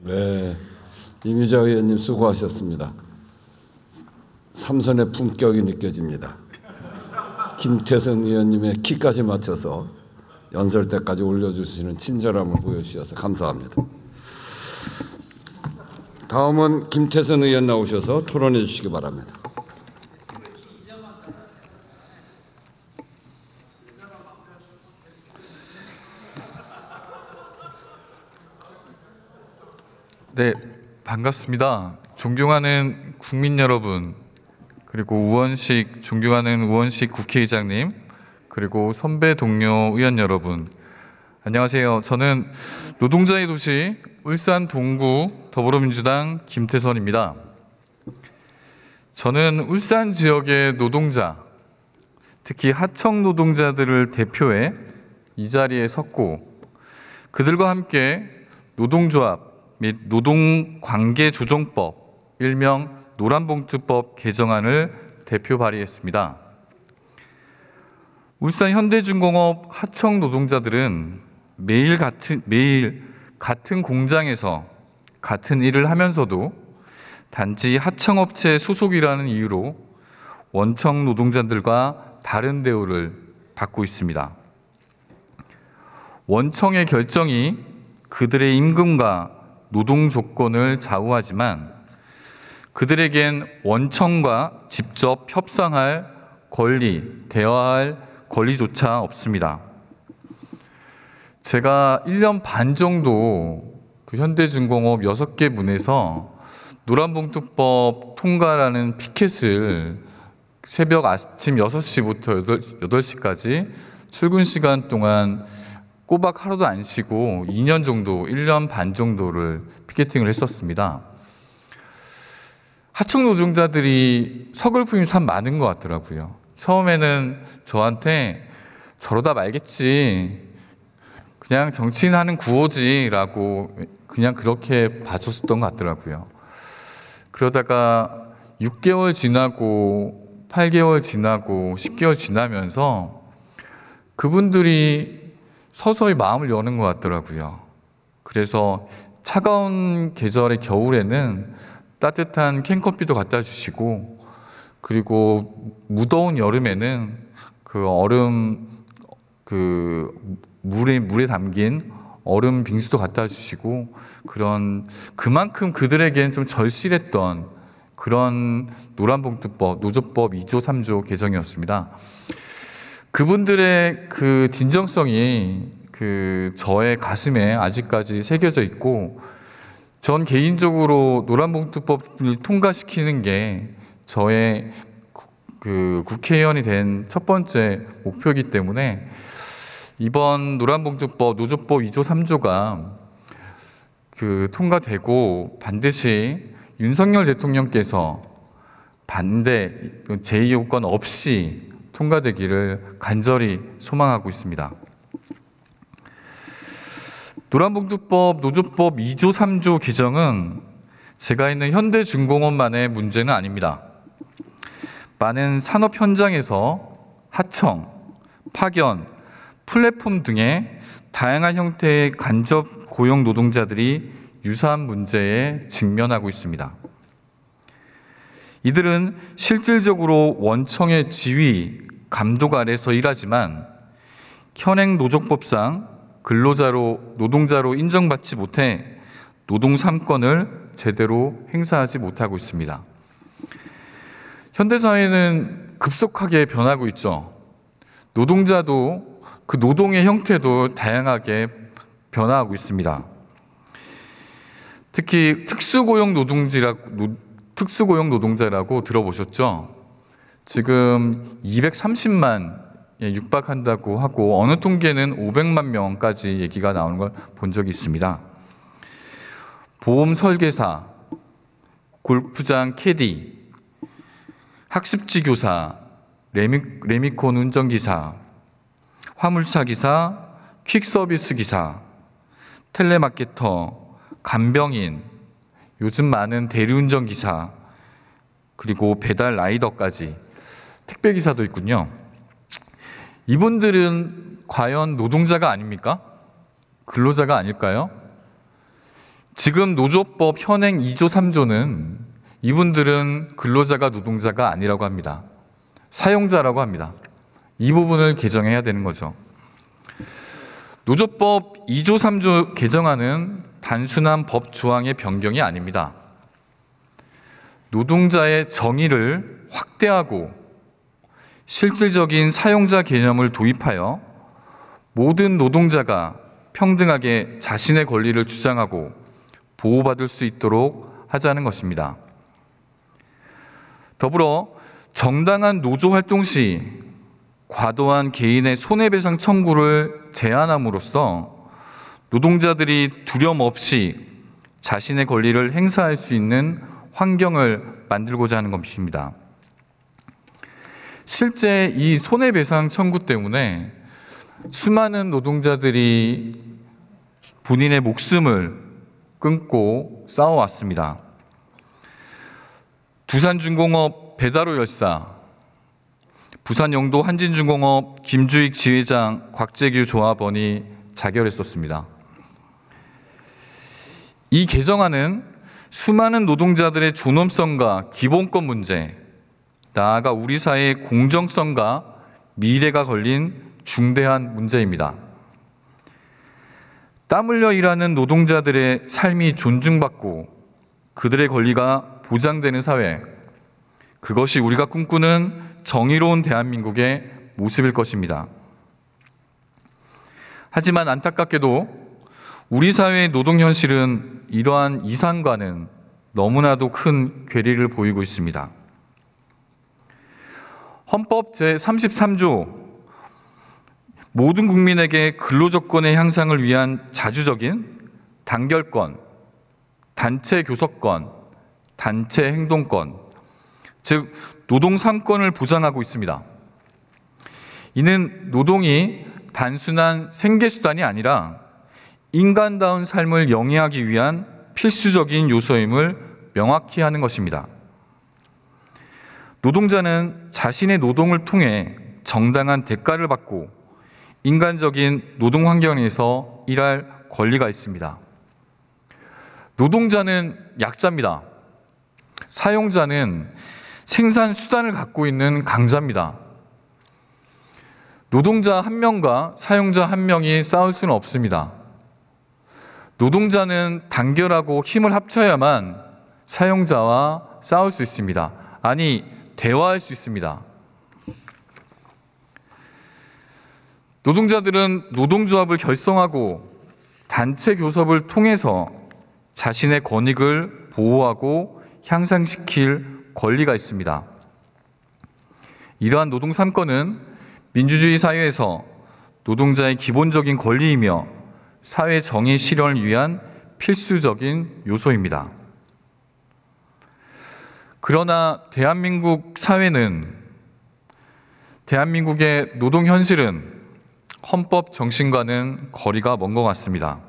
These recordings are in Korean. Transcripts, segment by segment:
네, 이미자 의원님 수고하셨습니다. 삼선의 품격이 느껴집니다. 김태선 의원님의 키까지 맞춰서 연설대까지 올려주시는 친절함을 보여주셔서 감사합니다. 다음은 김태선 의원 나오셔서 토론해 주시기 바랍니다. 네, 반갑습니다. 존경하는 국민 여러분, 그리고 존경하는 우원식 국회의장님, 그리고 선배 동료 의원 여러분, 안녕하세요. 저는 노동자의 도시 울산 동구 더불어민주당 김태선입니다. 저는 울산 지역의 노동자, 특히 하청 노동자들을 대표해 이 자리에 섰고 그들과 함께 노동조합 및 노동관계조정법, 일명 노란봉투법 개정안을 대표 발의했습니다. 울산 현대중공업 하청 노동자들은 매일 같은 공장에서 같은 일을 하면서도 단지 하청업체 소속이라는 이유로 원청 노동자들과 다른 대우를 받고 있습니다. 원청의 결정이 그들의 임금과 노동 조건을 좌우하지만 그들에겐 원청과 직접 협상할 권리, 대화할 권리조차 없습니다. 제가 1년 반 정도 그 현대중공업 6개 문에서 노란봉투법 통과라는 피켓을 새벽 아침 6시부터 8시까지 출근 시간 동안 꼬박 하루도 안 쉬고 2년 정도, 1년 반 정도를 피켓팅을 했었습니다. 하청 노동자들이 서글픔이 참 많은 것 같더라고요. 처음에는 저한테 저러다 말겠지, 그냥 정치인 하는 구호지라고 그냥 그렇게 봐줬었던 것 같더라고요. 그러다가 6개월 지나고 8개월 지나고 10개월 지나면서 그분들이 서서히 마음을 여는 것 같더라고요. 그래서 차가운 계절의 겨울에는 따뜻한 캔커피도 갖다 주시고, 그리고 무더운 여름에는 물에 담긴 얼음 빙수도 갖다 주시고, 그만큼 그들에겐 좀 절실했던 그런 노란봉투법, 노조법 2조 3조 개정이었습니다. 그분들의 그 진정성이 저의 가슴에 아직까지 새겨져 있고, 전 개인적으로 노란봉투법을 통과시키는 게 저의 국회의원이 된 첫 번째 목표이기 때문에 이번 노란봉투법, 노조법 2조 3조가 통과되고 반드시 윤석열 대통령께서 반대, 제2요건 없이 통과되기를 간절히 소망하고 있습니다. 노란봉투법, 노조법 2조 3조 개정은 제가 있는 현대중공업만의 문제는 아닙니다. 많은 산업 현장에서 하청, 파견, 플랫폼 등의 다양한 형태의 간접 고용 노동자들이 유사한 문제에 직면하고 있습니다. 이들은 실질적으로 원청의 지휘, 감독 아래서 일하지만 현행 노조법상 노동자로 인정받지 못해 노동 3권을 제대로 행사하지 못하고 있습니다. 현대사회는 급속하게 변하고 있죠. 노동자도 그 노동의 형태도 다양하게 변화하고 있습니다. 특히 특수고용 노동자라고 들어보셨죠? 지금 230만에 육박한다고 하고 어느 통계는 500만 명까지 얘기가 나오는 걸 본 적이 있습니다. 보험 설계사, 골프장 캐디, 학습지 교사, 레미콘 운전기사, 화물차 기사, 퀵서비스 기사, 텔레마케터, 간병인, 요즘 많은 대리운전 기사, 그리고 배달 라이더까지 택배기사도 있군요. 이분들은 과연 노동자가 아닙니까? 근로자가 아닐까요? 지금 노조법 현행 2조 3조는 이분들은 근로자가 노동자가 아니라고 합니다. 사용자라고 합니다. 이 부분을 개정해야 되는 거죠. 노조법 2조 3조 개정안은 단순한 법 조항의 변경이 아닙니다. 노동자의 정의를 확대하고 실질적인 사용자 개념을 도입하여 모든 노동자가 평등하게 자신의 권리를 주장하고 보호받을 수 있도록 하자는 것입니다. 더불어 정당한 노조 활동 시 과도한 개인의 손해배상 청구를 제한함으로써 노동자들이 두려움 없이 자신의 권리를 행사할 수 있는 환경을 만들고자 하는 것입니다. 실제 이 손해배상 청구 때문에 수많은 노동자들이 본인의 목숨을 끊고 싸워왔습니다. 두산중공업 배다로 열사, 부산 영도 한진중공업 김주익 지회장 곽재규 조합원이 자결했었습니다. 이 개정안은 수많은 노동자들의 존엄성과 기본권 문제, 나아가 우리 사회의 공정성과 미래가 걸린 중대한 문제입니다. 땀 흘려 일하는 노동자들의 삶이 존중받고 그들의 권리가 보장되는 사회, 그것이 우리가 꿈꾸는 정의로운 대한민국의 모습일 것입니다. 하지만 안타깝게도 우리 사회의 노동 현실은 이러한 이상과는 너무나도 큰 괴리를 보이고 있습니다. 헌법 제33조 모든 국민에게 근로조건의 향상을 위한 자주적인 단결권, 단체 교섭권, 단체 행동권, 즉 노동 3권을 보장하고 있습니다. 이는 노동이 단순한 생계수단이 아니라 인간다운 삶을 영위하기 위한 필수적인 요소임을 명확히 하는 것입니다. 노동자는 자신의 노동을 통해 정당한 대가를 받고 인간적인 노동 환경에서 일할 권리가 있습니다. 노동자는 약자입니다. 사용자는 생산 수단을 갖고 있는 강자입니다. 노동자 한 명과 사용자 한 명이 싸울 수는 없습니다. 노동자는 단결하고 힘을 합쳐야만 사용자와 싸울 수 있습니다. 아니, 대화할 수 있습니다. 노동자들은 노동조합을 결성하고 단체 교섭을 통해서 자신의 권익을 보호하고 향상시킬 권리가 있습니다. 이러한 노동 3권은 민주주의 사회에서 노동자의 기본적인 권리이며 사회 정의 실현을 위한 필수적인 요소입니다. 그러나 대한민국 사회는, 대한민국의 노동 현실은 헌법 정신과는 거리가 먼 것 같습니다.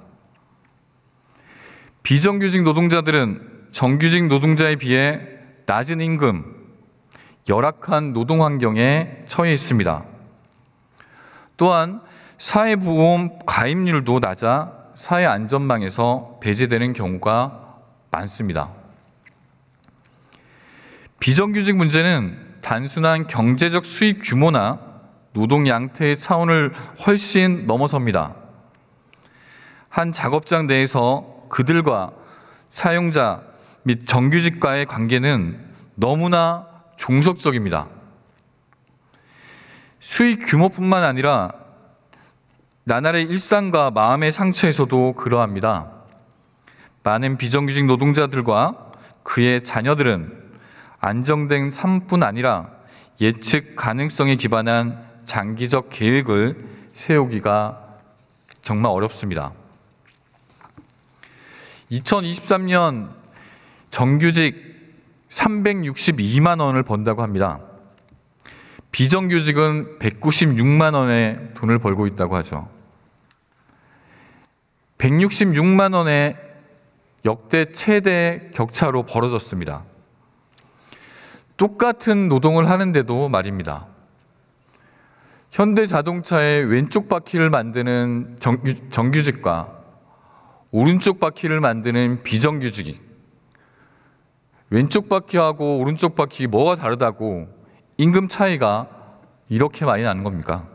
비정규직 노동자들은 정규직 노동자에 비해 낮은 임금, 열악한 노동 환경에 처해 있습니다. 또한 사회보험 가입률도 낮아 사회 안전망에서 배제되는 경우가 많습니다. 비정규직 문제는 단순한 경제적 수익 규모나 노동 양태의 차원을 훨씬 넘어섭니다. 한 작업장 내에서 그들과 사용자 및 정규직과의 관계는 너무나 종속적입니다. 수익 규모뿐만 아니라 나날의 일상과 마음의 상처에서도 그러합니다. 많은 비정규직 노동자들과 그의 자녀들은 안정된 삶뿐 아니라 예측 가능성에 기반한 장기적 계획을 세우기가 정말 어렵습니다. 2023년 정규직 362만 원을 번다고 합니다. 비정규직은 196만 원의 돈을 벌고 있다고 하죠. 166만 원의 역대 최대 격차로 벌어졌습니다. 똑같은 노동을 하는데도 말입니다. 현대자동차의 왼쪽 바퀴를 만드는 정규직과 오른쪽 바퀴를 만드는 비정규직이 왼쪽 바퀴하고 오른쪽 바퀴 뭐가 다르다고 임금 차이가 이렇게 많이 나는 겁니까?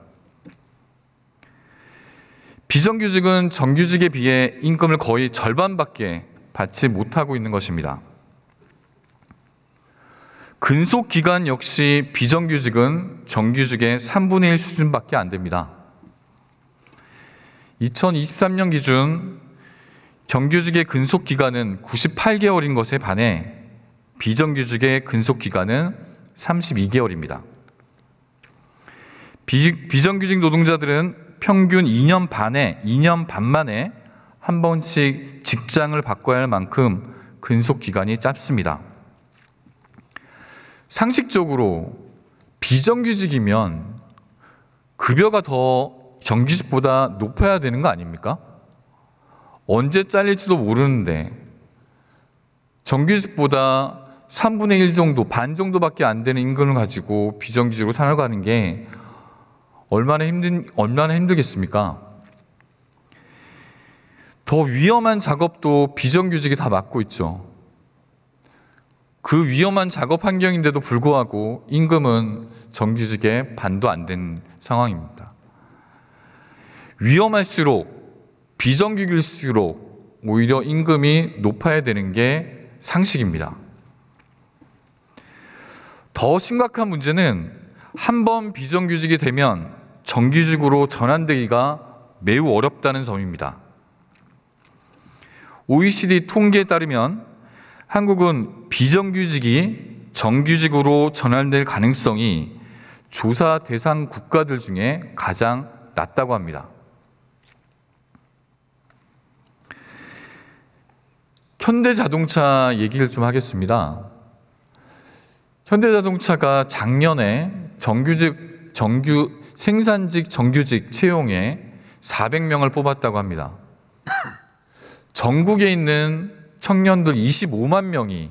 비정규직은 정규직에 비해 임금을 거의 절반밖에 받지 못하고 있는 것입니다. 근속기간 역시 비정규직은 정규직의 3분의 1 수준밖에 안 됩니다. 2023년 기준 정규직의 근속기간은 98개월인 것에 반해 비정규직의 근속기간은 32개월입니다. 비정규직 노동자들은 평균 2년 반 만에 한 번씩 직장을 바꿔야 할 만큼 근속기간이 짧습니다. 상식적으로 비정규직이면 급여가 더 정규직보다 높아야 되는 거 아닙니까? 언제 잘릴지도 모르는데 정규직보다 3분의 1 정도, 반 정도밖에 안 되는 임금을 가지고 비정규직으로 살아가는 게 얼마나 힘들겠습니까? 더 위험한 작업도 비정규직이 다 맡고 있죠. 그 위험한 작업 환경인데도 불구하고 임금은 정규직의 반도 안 되는 상황입니다. 위험할수록 비정규직일수록 오히려 임금이 높아야 되는 게 상식입니다. 더 심각한 문제는 한 번 비정규직이 되면 정규직으로 전환되기가 매우 어렵다는 점입니다. OECD 통계에 따르면 한국은 비정규직이 정규직으로 전환될 가능성이 조사 대상 국가들 중에 가장 낮다고 합니다. 현대자동차 얘기를 좀 하겠습니다. 현대자동차가 작년에 생산직 정규직 채용에 400명을 뽑았다고 합니다. 전국에 있는 청년들 25만 명이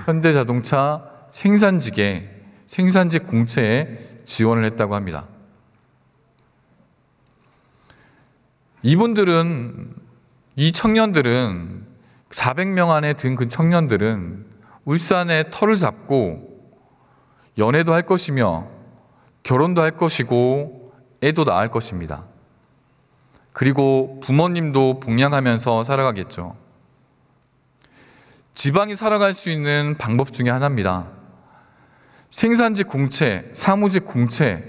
현대자동차 생산직 공채에 지원을 했다고 합니다. 이 청년들은 400명 안에 든 그 청년들은 울산에 터를 잡고 연애도 할 것이며 결혼도 할 것이고 애도 낳을 것입니다. 그리고 부모님도 봉양하면서 살아가겠죠. 지방이 살아갈 수 있는 방법 중에 하나입니다. 생산직 공채, 사무직 공채,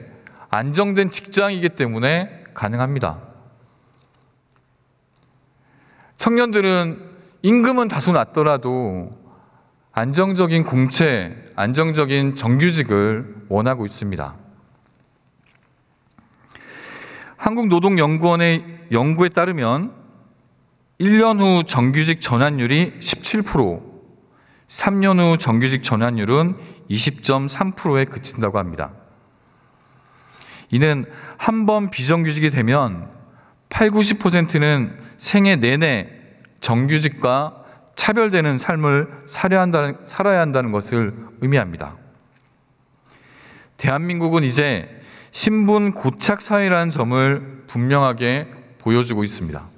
안정된 직장이기 때문에 가능합니다. 청년들은 임금은 다소 낮더라도 안정적인 공채, 안정적인 정규직을 원하고 있습니다. 한국노동연구원의 연구에 따르면 1년 후 정규직 전환율이 17%, 3년 후 정규직 전환율은 20.3%에 그친다고 합니다. 이는 한 번 비정규직이 되면 80~90%는 생애 내내 정규직과 차별되는 삶을 살아야 한다는 것을 의미합니다. 대한민국은 이제 신분 고착 사회라는 점을 분명하게 보여주고 있습니다.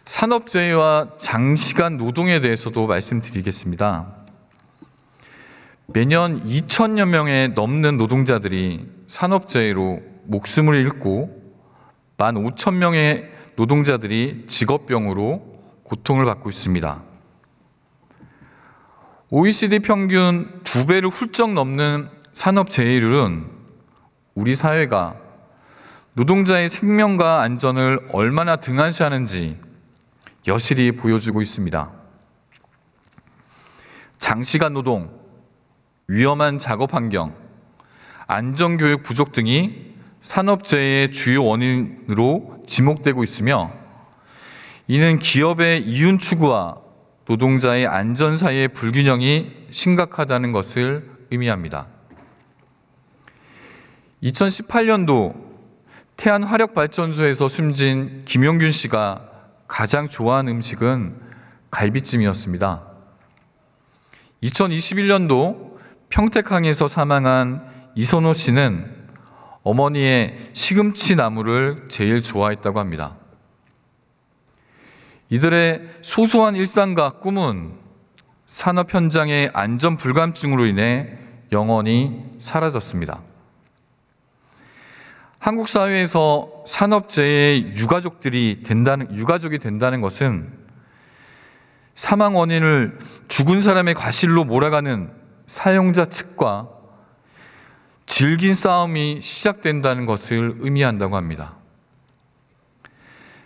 산업재해와 장시간 노동에 대해서도 말씀드리겠습니다. 매년 2,000여 명에 넘는 노동자들이 산업재해로 목숨을 잃고 15,000명의 노동자들이 직업병으로 고통을 받고 있습니다. OECD 평균 2배를 훌쩍 넘는 산업재해율은 우리 사회가 노동자의 생명과 안전을 얼마나 등한시하는지 여실히 보여주고 있습니다. 장시간 노동, 위험한 작업 환경, 안전교육 부족 등이 산업재해의 주요 원인으로 지목되고 있으며 이는 기업의 이윤 추구와 노동자의 안전 사이의 불균형이 심각하다는 것을 의미합니다. 2018년도 태안화력발전소에서 숨진 김용균 씨가 가장 좋아하는 음식은 갈비찜이었습니다. 2021년도 평택항에서 사망한 이선호 씨는 어머니의 시금치 나물을 제일 좋아했다고 합니다. 이들의 소소한 일상과 꿈은 산업 현장의 안전 불감증으로 인해 영원히 사라졌습니다. 한국 사회에서 산업재해의 유가족이 된다는 것은 사망 원인을 죽은 사람의 과실로 몰아가는 사용자 측과 질긴 싸움이 시작된다는 것을 의미한다고 합니다.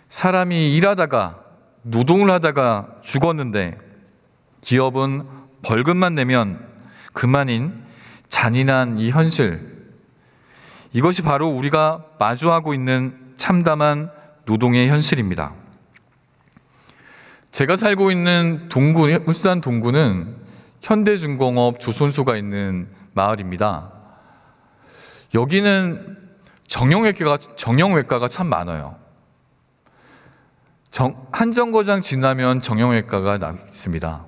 사람이 일하다가 노동을 하다가 죽었는데 기업은 벌금만 내면 그만인 잔인한 이 현실, 이것이 바로 우리가 마주하고 있는 참담한 노동의 현실입니다. 제가 살고 있는 울산 동구는 현대중공업 조선소가 있는 마을입니다. 여기는 정형외과가 참 많아요. 한 정거장 지나면 정형외과가 있습니다.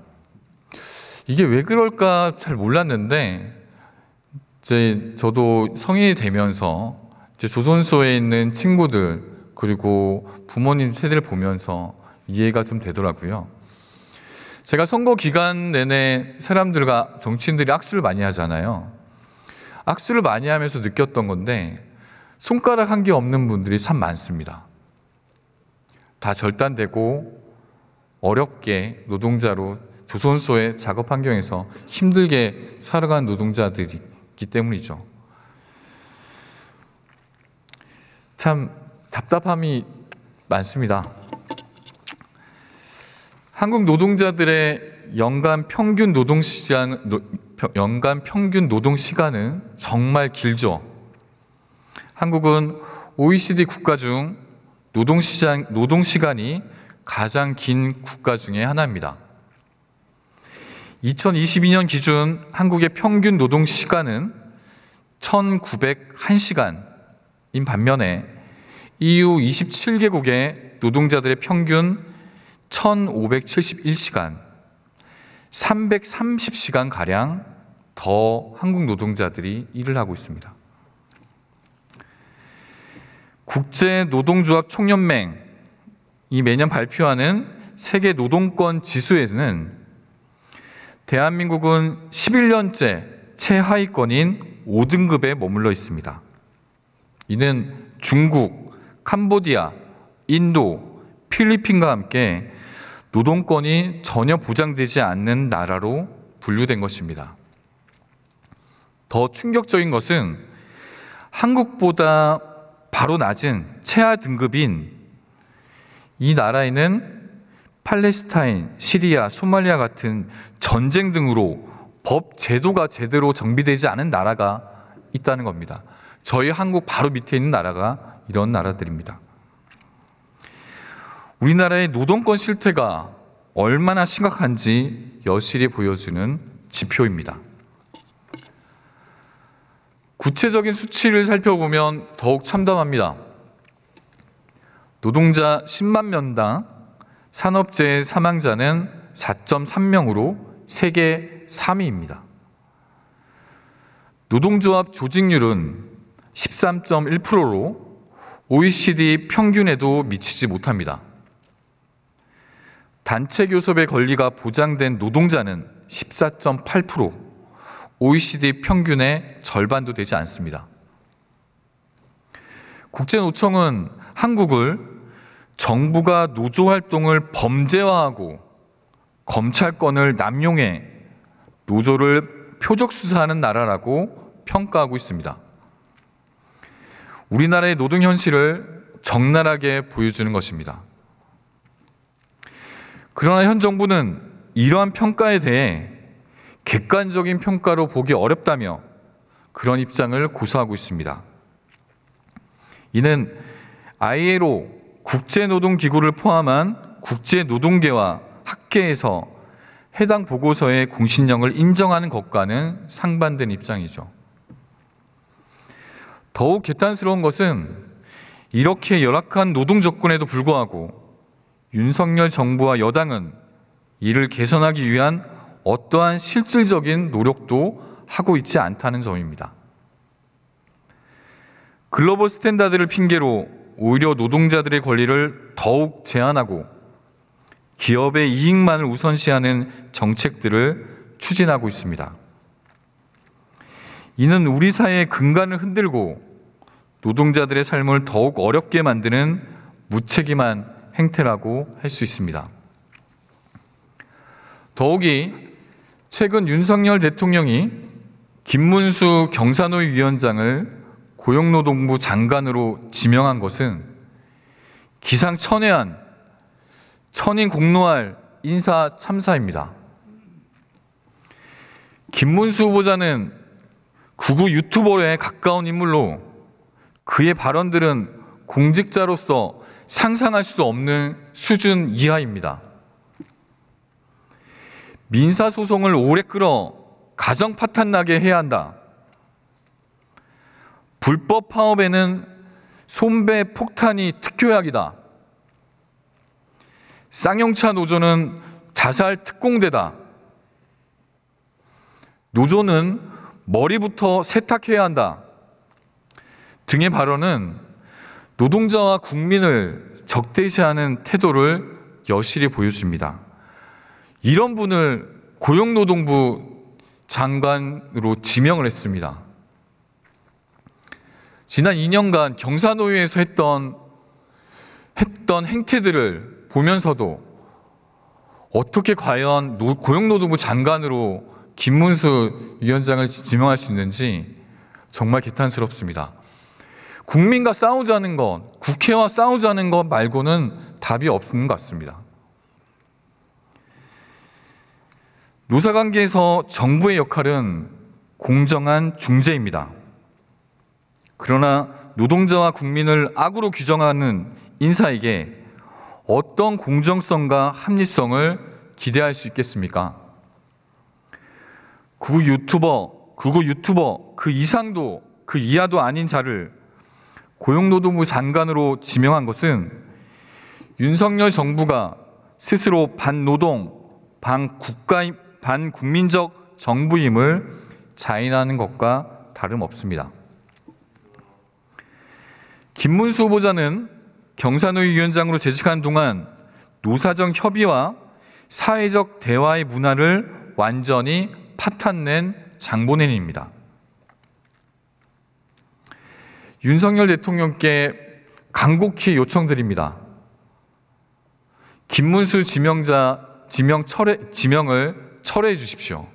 이게 왜 그럴까 잘 몰랐는데 저도 성인이 되면서 조선소에 있는 친구들 그리고 부모님 세대를 보면서 이해가 좀 되더라고요. 제가 선거 기간 내내 사람들과 정치인들이 악수를 많이 하잖아요. 악수를 많이 하면서 느꼈던 건데 손가락 한 개 없는 분들이 참 많습니다. 다 절단되고 어렵게 노동자로 조선소의 작업 환경에서 힘들게 살아간 노동자들이기 때문이죠. 참 답답함이 많습니다. 한국 노동자들의 연간 평균 노동 시간은 정말 길죠. 한국은 OECD 국가 중 노동 시간이 가장 긴 국가 중에 하나입니다. 2022년 기준 한국의 평균 노동 시간은 1,901시간인 반면에 EU 27개국의 노동자들의 평균 1,571시간, 330시간가량 더 한국 노동자들이 일을 하고 있습니다. 국제노동조합 총연맹이 매년 발표하는 세계 노동권 지수에는 대한민국은 11년째 최하위권인 5등급에 머물러 있습니다. 이는 중국, 캄보디아, 인도, 필리핀과 함께 노동권이 전혀 보장되지 않는 나라로 분류된 것입니다. 더 충격적인 것은 한국보다 바로 낮은 최하 등급인 이 나라에는 팔레스타인, 시리아, 소말리아 같은 전쟁 등으로 법 제도가 제대로 정비되지 않은 나라가 있다는 겁니다. 저희 한국 바로 밑에 있는 나라가 이런 나라들입니다. 우리나라의 노동권 실태가 얼마나 심각한지 여실히 보여주는 지표입니다. 구체적인 수치를 살펴보면 더욱 참담합니다. 노동자 10만 명당 산업재해 사망자는 4.3명으로 세계 3위입니다. 노동조합 조직률은 13.1%로 OECD 평균에도 미치지 못합니다. 단체 교섭의 권리가 보장된 노동자는 14.8%, OECD 평균의 절반도 되지 않습니다. 국제노총은 한국을 정부가 노조활동을 범죄화하고 검찰권을 남용해 노조를 표적수사하는 나라라고 평가하고 있습니다. 우리나라의 노동 현실을 적나라하게 보여주는 것입니다. 그러나 현 정부는 이러한 평가에 대해 객관적인 평가로 보기 어렵다며 그런 입장을 고수하고 있습니다. 이는 ILO 국제노동기구를 포함한 국제노동계와 학계에서 해당 보고서의 공신력을 인정하는 것과는 상반된 입장이죠. 더욱 개탄스러운 것은 이렇게 열악한 노동 조건에도 불구하고 윤석열 정부와 여당은 이를 개선하기 위한 어떠한 실질적인 노력도 하고 있지 않다는 점입니다. 글로벌 스탠다드를 핑계로 오히려 노동자들의 권리를 더욱 제한하고 기업의 이익만을 우선시하는 정책들을 추진하고 있습니다. 이는 우리 사회의 근간을 흔들고 노동자들의 삶을 더욱 어렵게 만드는 무책임한 행태라고 할 수 있습니다. 더욱이 최근 윤석열 대통령이 김문수 경사노위 위원장을 고용노동부 장관으로 지명한 것은 기상천외한 천인공노할 인사 참사입니다. 김문수 후보자는 극우 유튜버에 가까운 인물로 그의 발언들은 공직자로서 상상할 수 없는 수준 이하입니다. 민사소송을 오래 끌어 가정 파탄 나게 해야 한다. 불법 파업에는 손배 폭탄이 특효약이다. 쌍용차 노조는 자살 특공대다. 노조는 머리부터 세탁해야 한다. 등의 발언은 노동자와 국민을 적대시하는 태도를 여실히 보여줍니다. 이런 분을 고용노동부 장관으로 지명을 했습니다. 지난 2년간 경사노위에서 했던 행태들을 보면서도 어떻게 과연 고용노동부 장관으로 김문수 위원장을 지명할 수 있는지 정말 개탄스럽습니다. 국민과 싸우자는 것, 국회와 싸우자는 것 말고는 답이 없는 것 같습니다. 노사관계에서 정부의 역할은 공정한 중재입니다. 그러나 노동자와 국민을 악으로 규정하는 인사에게 어떤 공정성과 합리성을 기대할 수 있겠습니까? 극우 유튜버 그 이상도 그 이하도 아닌 자를 고용노동부 장관으로 지명한 것은 윤석열 정부가 스스로 반노동, 반국민적 정부임을 자인하는 것과 다름없습니다. 김문수 후보자는 경사노위 위원장으로 재직하는 동안 노사정 협의와 사회적 대화의 문화를 완전히 파탄낸 장본인입니다. 윤석열 대통령께 간곡히 요청드립니다. 김문수 지명을 철회해 주십시오.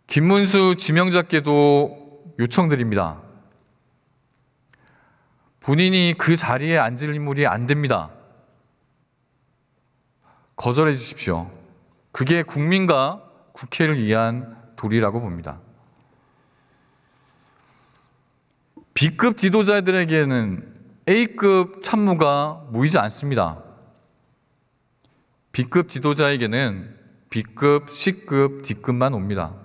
김문수 지명자께도 요청드립니다. 본인이 그 자리에 앉을 인물이 안 됩니다. 거절해 주십시오. 그게 국민과 국회를 위한 도리라고 봅니다. B급 지도자들에게는 A급 참모가 모이지 않습니다. B급 지도자에게는 B급, C급, D급만 옵니다.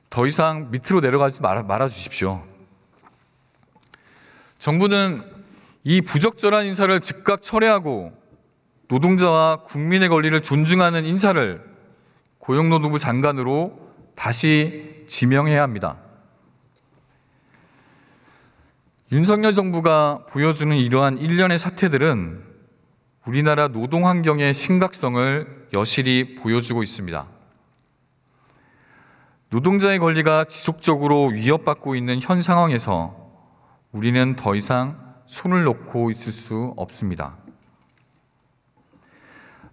더 이상 밑으로 내려가지 말아 주십시오. 정부는 이 부적절한 인사를 즉각 철회하고 노동자와 국민의 권리를 존중하는 인사를 고용노동부 장관으로 다시 지명해야 합니다. 윤석열 정부가 보여주는 이러한 일련의 사태들은 우리나라 노동 환경의 심각성을 여실히 보여주고 있습니다. 노동자의 권리가 지속적으로 위협받고 있는 현 상황에서 우리는 더 이상 손을 놓고 있을 수 없습니다.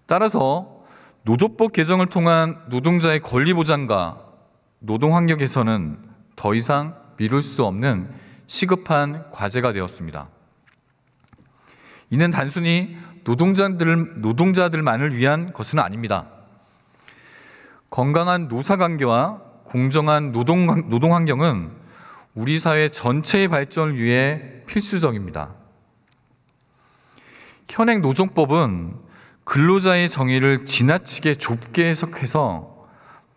따라서 노조법 개정을 통한 노동자의 권리 보장과 노동 환경 개선은 더 이상 미룰 수 없는 시급한 과제가 되었습니다. 이는 단순히 노동자들만을 위한 것은 아닙니다. 건강한 노사관계와 공정한 노동 환경은 우리 사회 전체의 발전을 위해 필수적입니다. 현행 노동법은 근로자의 정의를 지나치게 좁게 해석해서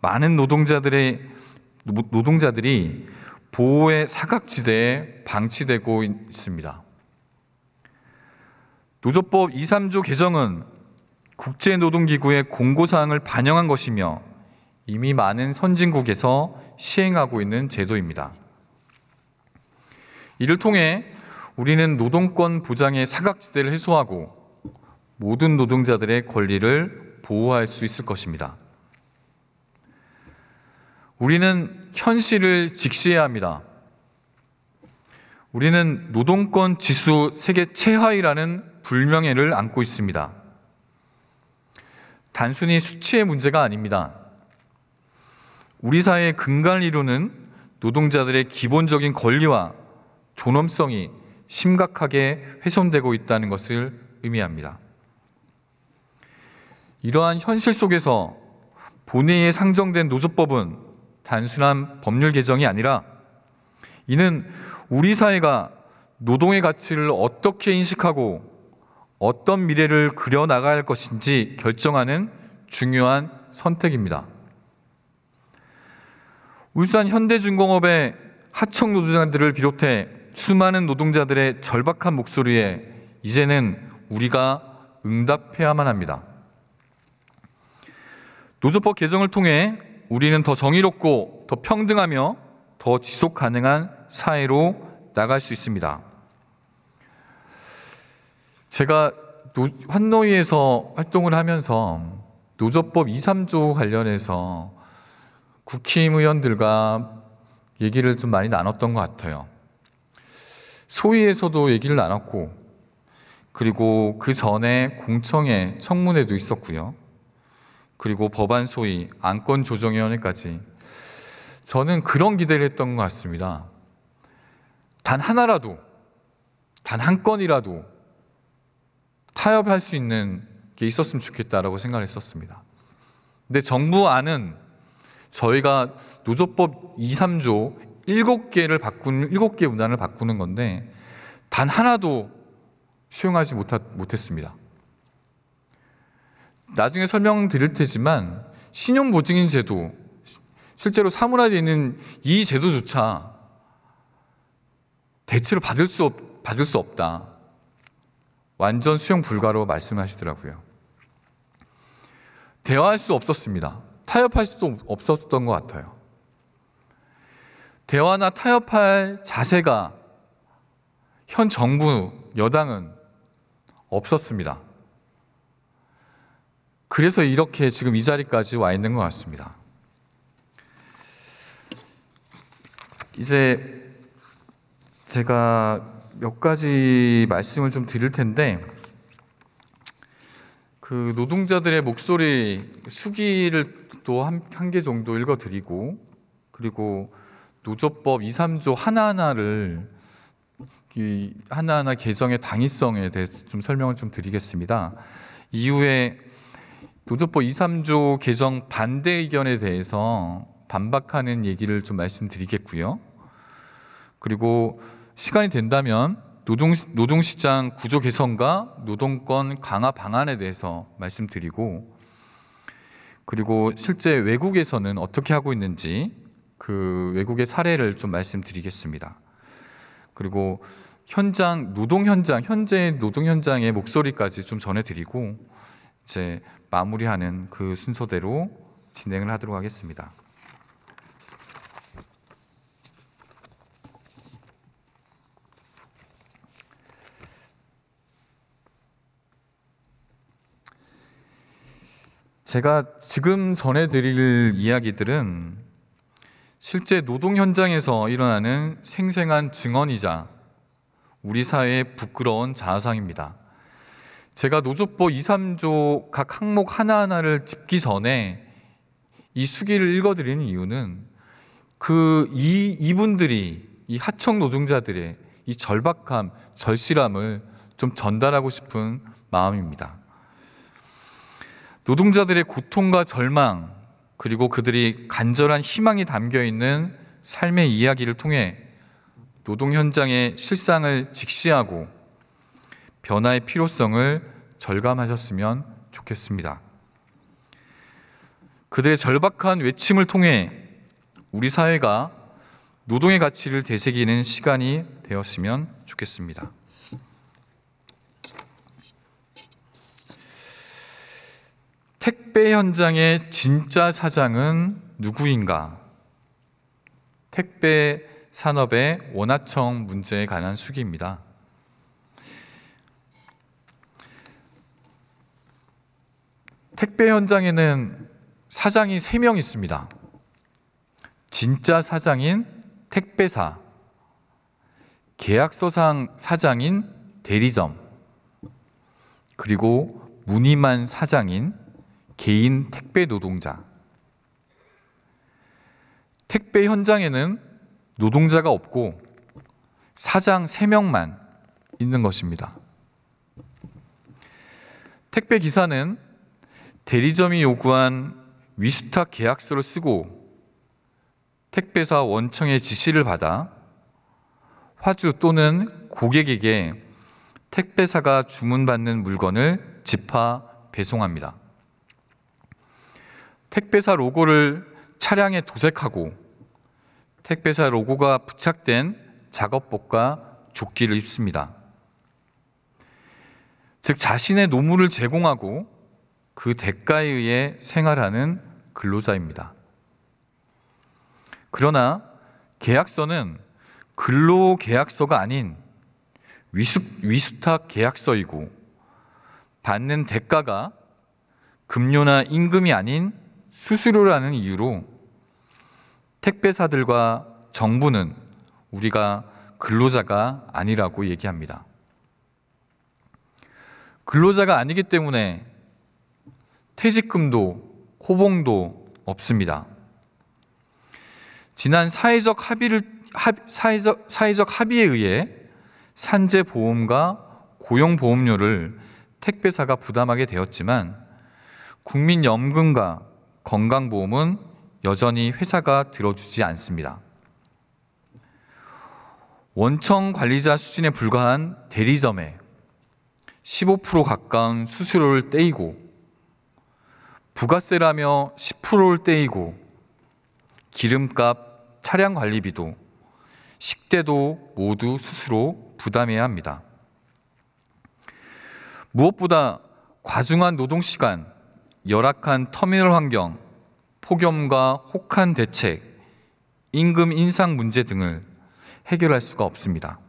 많은 노동자들이 보호의 사각지대에 방치되고 있습니다. 노조법 2, 3조 개정은 국제노동기구의 공고사항을 반영한 것이며 이미 많은 선진국에서 시행하고 있는 제도입니다. 이를 통해 우리는 노동권 보장의 사각지대를 해소하고 모든 노동자들의 권리를 보호할 수 있을 것입니다. 우리는 현실을 직시해야 합니다. 우리는 노동권 지수 세계 최하위라는 불명예를 안고 있습니다. 단순히 수치의 문제가 아닙니다. 우리 사회의 근간을 이루는 노동자들의 기본적인 권리와 존엄성이 심각하게 훼손되고 있다는 것을 의미합니다. 이러한 현실 속에서 본회의에 상정된 노조법은 단순한 법률 개정이 아니라 이는 우리 사회가 노동의 가치를 어떻게 인식하고 어떤 미래를 그려나갈 것인지 결정하는 중요한 선택입니다. 울산 현대중공업의 하청 노동자들을 비롯해 수많은 노동자들의 절박한 목소리에 이제는 우리가 응답해야만 합니다. 노조법 개정을 통해 우리는 더 정의롭고 더 평등하며 더 지속 가능한 사회로 나갈 수 있습니다. 제가 환노위에서 활동을 하면서 노조법 2, 3조 관련해서 국힘의원들과 얘기를 좀 많이 나눴던 것 같아요. 소위에서도 얘기를 나눴고, 그리고 그 전에 공청회, 청문회도 있었고요. 그리고 법안 소위, 안건조정위원회까지 저는 그런 기대를 했던 것 같습니다. 단 하나라도, 단 한 건이라도 타협할 수 있는 게 있었으면 좋겠다라고 생각을 했었습니다. 근데 정부 안은 저희가 노조법 2, 3조 7개 문안을 바꾸는 건데 단 하나도 수용하지 못했습니다. 나중에 설명드릴 테지만 신용보증인 제도, 실제로 사문화되어 있는 이 제도조차 대체로 받을 수 없다. 완전 수용 불가로 말씀하시더라고요. 대화할 수 없었습니다. 타협할 수도 없었던 것 같아요. 대화나 타협할 자세가 현 정부, 여당은 없었습니다. 그래서 이렇게 지금 이 자리까지 와 있는 것 같습니다. 이제 제가 몇 가지 말씀을 좀 드릴 텐데, 그 노동자들의 목소리 수기를 또 한 개 정도 읽어드리고, 그리고 노조법 2, 3조 하나하나를 하나하나 개정의 당위성에 대해서 좀 설명을 좀 드리겠습니다. 이후에 노조법 2, 3조 개정 반대 의견에 대해서 반박하는 얘기를 좀 말씀드리겠고요. 그리고 시간이 된다면 노동시장 구조 개선과 노동권 강화 방안에 대해서 말씀드리고, 그리고 실제 외국에서는 어떻게 하고 있는지 그 외국의 사례를 좀 말씀드리겠습니다. 그리고 현재 노동 현장의 목소리까지 좀 전해드리고 이제 마무리하는 그 순서대로 진행을 하도록 하겠습니다. 제가 지금 전해드릴 이야기들은 실제 노동 현장에서 일어나는 생생한 증언이자 우리 사회의 부끄러운 자아상입니다. 제가 노조법 2, 3조 각 항목 하나하나를 짚기 전에 이 수기를 읽어드리는 이유는 이분들이 이 하청 노동자들의 이 절박함, 절실함을 좀 전달하고 싶은 마음입니다. 노동자들의 고통과 절망, 그리고 그들이 간절한 희망이 담겨 있는 삶의 이야기를 통해 노동 현장의 실상을 직시하고 변화의 필요성을 절감하셨으면 좋겠습니다. 그들의 절박한 외침을 통해 우리 사회가 노동의 가치를 되새기는 시간이 되었으면 좋겠습니다. 택배 현장의 진짜 사장은 누구인가? 택배 산업의 원하청 문제에 관한 수기입니다. 택배 현장에는 사장이 3명 있습니다. 진짜 사장인 택배사, 계약서상 사장인 대리점, 그리고 무늬만 사장인 개인 택배 노동자. 택배 현장에는 노동자가 없고 사장 3명만 있는 것입니다. 택배 기사는 대리점이 요구한 위스탁 계약서를 쓰고 택배사 원청의 지시를 받아 화주 또는 고객에게 택배사가 주문받는 물건을 집하 배송합니다. 택배사 로고를 차량에 도색하고 택배사 로고가 부착된 작업복과 조끼를 입습니다. 즉 자신의 노무를 제공하고 그 대가에 의해 생활하는 근로자입니다. 그러나 계약서는 근로계약서가 아닌 위수탁 계약서이고 받는 대가가 급료나 임금이 아닌 수수료라는 이유로 택배사들과 정부는 우리가 근로자가 아니라고 얘기합니다. 근로자가 아니기 때문에 퇴직금도 호봉도 없습니다. 지난 사회적 합의에 의해 산재보험과 고용보험료를 택배사가 부담하게 되었지만 국민연금과 건강보험은 여전히 회사가 들어주지 않습니다. 원청 관리자 수준에 불과한 대리점에 15% 가까운 수수료를 떼이고 부가세라며 10%를 떼이고 기름값, 차량 관리비도 식대도 모두 스스로 부담해야 합니다. 무엇보다 과중한 노동시간, 열악한 터미널 환경, 폭염과 혹한 대책, 임금 인상 문제 등을 해결할 수가 없습니다.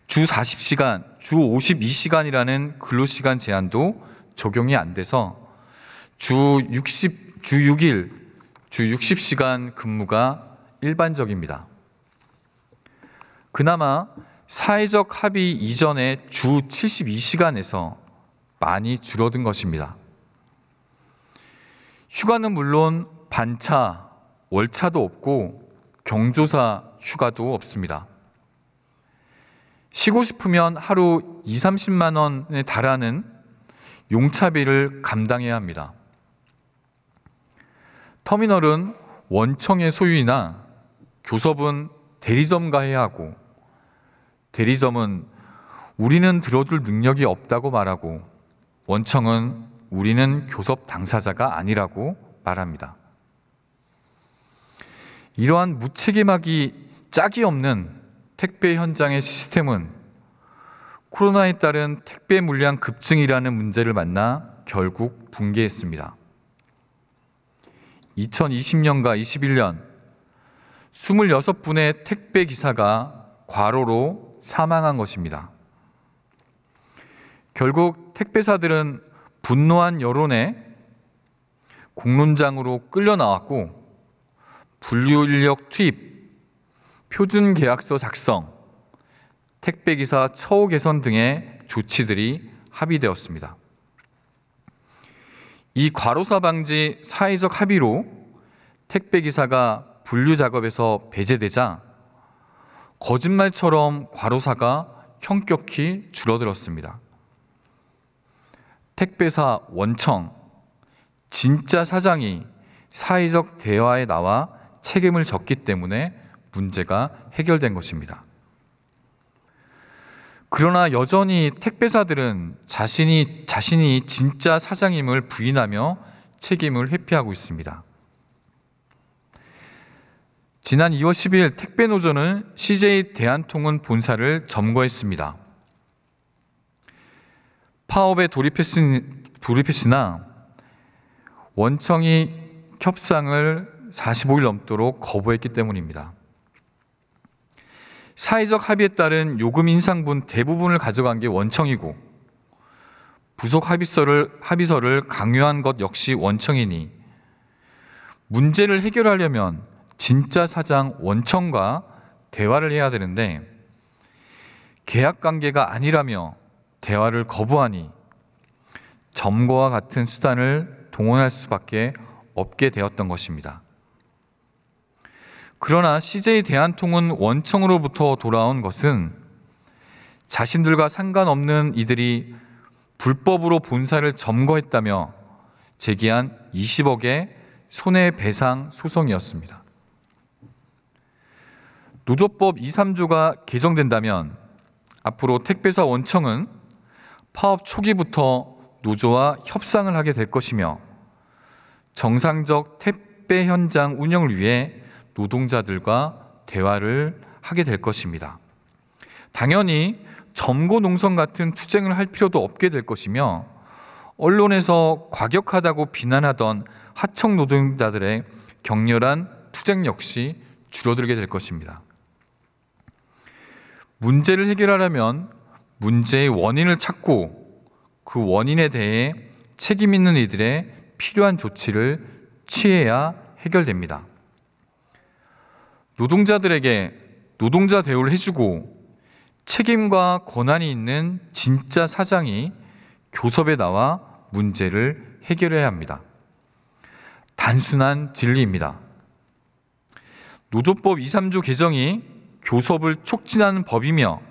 주 40시간, 주 52시간이라는 근로시간 제한도 적용이 안 돼서 주 6일, 주 60시간 근무가 일반적입니다. 그나마 사회적 합의 이전의 주 72시간에서 많이 줄어든 것입니다. 휴가는 물론 반차, 월차도 없고 경조사 휴가도 없습니다. 쉬고 싶으면 하루 2, 30만 원에 달하는 용차비를 감당해야 합니다. 터미널은 원청의 소유이나 교섭은 대리점과 해야 하고 대리점은 우리는 들어줄 능력이 없다고 말하고 원청은 우리는 교섭 당사자가 아니라고 말합니다. 이러한 무책임하기 짝이 없는 택배 현장의 시스템은 코로나에 따른 택배 물량 급증이라는 문제를 만나 결국 붕괴했습니다. 2020년과 21년 26분의 택배 기사가 과로로 사망한 것입니다. 결국 택배사들은 분노한 여론에 공론장으로 끌려 나왔고 분류 인력 투입, 표준 계약서 작성, 택배기사 처우 개선 등의 조치들이 합의되었습니다. 이 과로사 방지 사회적 합의로 택배기사가 분류 작업에서 배제되자 거짓말처럼 과로사가 현격히 줄어들었습니다. 택배사 원청, 진짜 사장이 사회적 대화에 나와 책임을 졌기 때문에 문제가 해결된 것입니다. 그러나 여전히 택배사들은 자신이 진짜 사장임을 부인하며 책임을 회피하고 있습니다. 지난 2월 10일 택배노조는 CJ 대한통운 본사를 점거했습니다. 파업에 돌입했으나 원청이 협상을 45일 넘도록 거부했기 때문입니다. 사회적 합의에 따른 요금 인상분 대부분을 가져간 게 원청이고 부속 합의서를 강요한 것 역시 원청이니 문제를 해결하려면 진짜 사장 원청과 대화를 해야 되는데 계약 관계가 아니라며 대화를 거부하니 점거와 같은 수단을 동원할 수밖에 없게 되었던 것입니다. 그러나 CJ 대한통운 원청으로부터 돌아온 것은 자신들과 상관없는 이들이 불법으로 본사를 점거했다며 제기한 20억의 손해배상 소송이었습니다. 노조법 2, 3조가 개정된다면 앞으로 택배사 원청은 파업 초기부터 노조와 협상을 하게 될 것이며 정상적 택배 현장 운영을 위해 노동자들과 대화를 하게 될 것입니다. 당연히 점거 농성 같은 투쟁을 할 필요도 없게 될 것이며 언론에서 과격하다고 비난하던 하청 노동자들의 격렬한 투쟁 역시 줄어들게 될 것입니다. 문제를 해결하려면 문제의 원인을 찾고 그 원인에 대해 책임 있는 이들의 필요한 조치를 취해야 해결됩니다. 노동자들에게 노동자 대우를 해주고 책임과 권한이 있는 진짜 사장이 교섭에 나와 문제를 해결해야 합니다. 단순한 진리입니다. 노조법 2, 3조 개정이 교섭을 촉진하는 법이며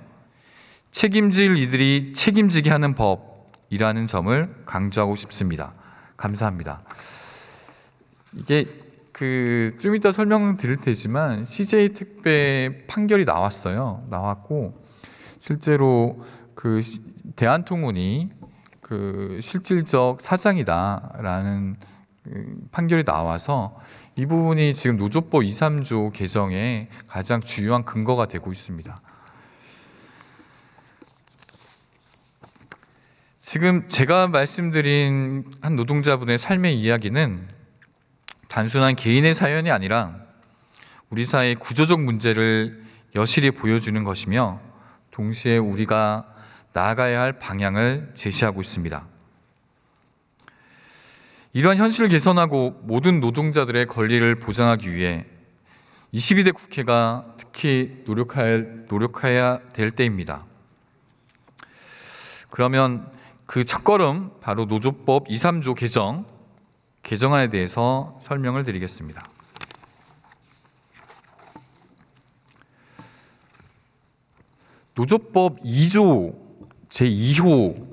책임질 이들이 책임지게 하는 법이라는 점을 강조하고 싶습니다. 감사합니다. 이게 좀 이따 설명드릴 테지만 CJ 택배 판결이 나왔고 실제로 대한통운이 실질적 사장이다라는 판결이 나와서 이 부분이 지금 노조법 2, 3조 개정의 가장 주요한 근거가 되고 있습니다. 지금 제가 말씀드린 한 노동자분의 삶의 이야기는 단순한 개인의 사연이 아니라 우리 사회의 구조적 문제를 여실히 보여주는 것이며 동시에 우리가 나아가야 할 방향을 제시하고 있습니다. 이러한 현실을 개선하고 모든 노동자들의 권리를 보장하기 위해 22대 국회가 특히 노력해야 될 때입니다. 그러면 그 첫걸음 바로 노조법 2, 3조 개정안에 대해서 설명을 드리겠습니다. 노조법 2조 제2호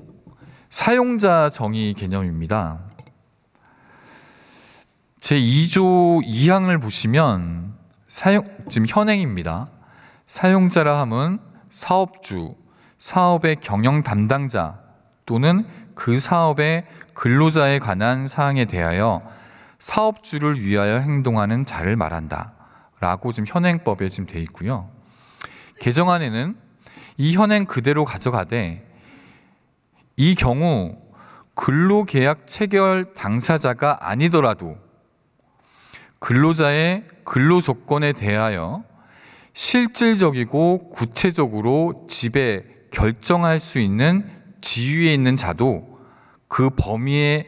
사용자 정의 개념입니다. 제2조 2항을 보시면 지금 현행입니다. 사용자라 함은 사업주, 사업의 경영 담당자 또는 그 사업의 근로자에 관한 사항에 대하여 사업주를 위하여 행동하는 자를 말한다 라고 지금 현행법에 지금 되어 있고요. 개정안에는 이 현행 그대로 가져가되 이 경우 근로계약 체결 당사자가 아니더라도 근로자의 근로조건에 대하여 실질적이고 구체적으로 지배, 결정할 수 있는 지위에 있는 자도 그 범위에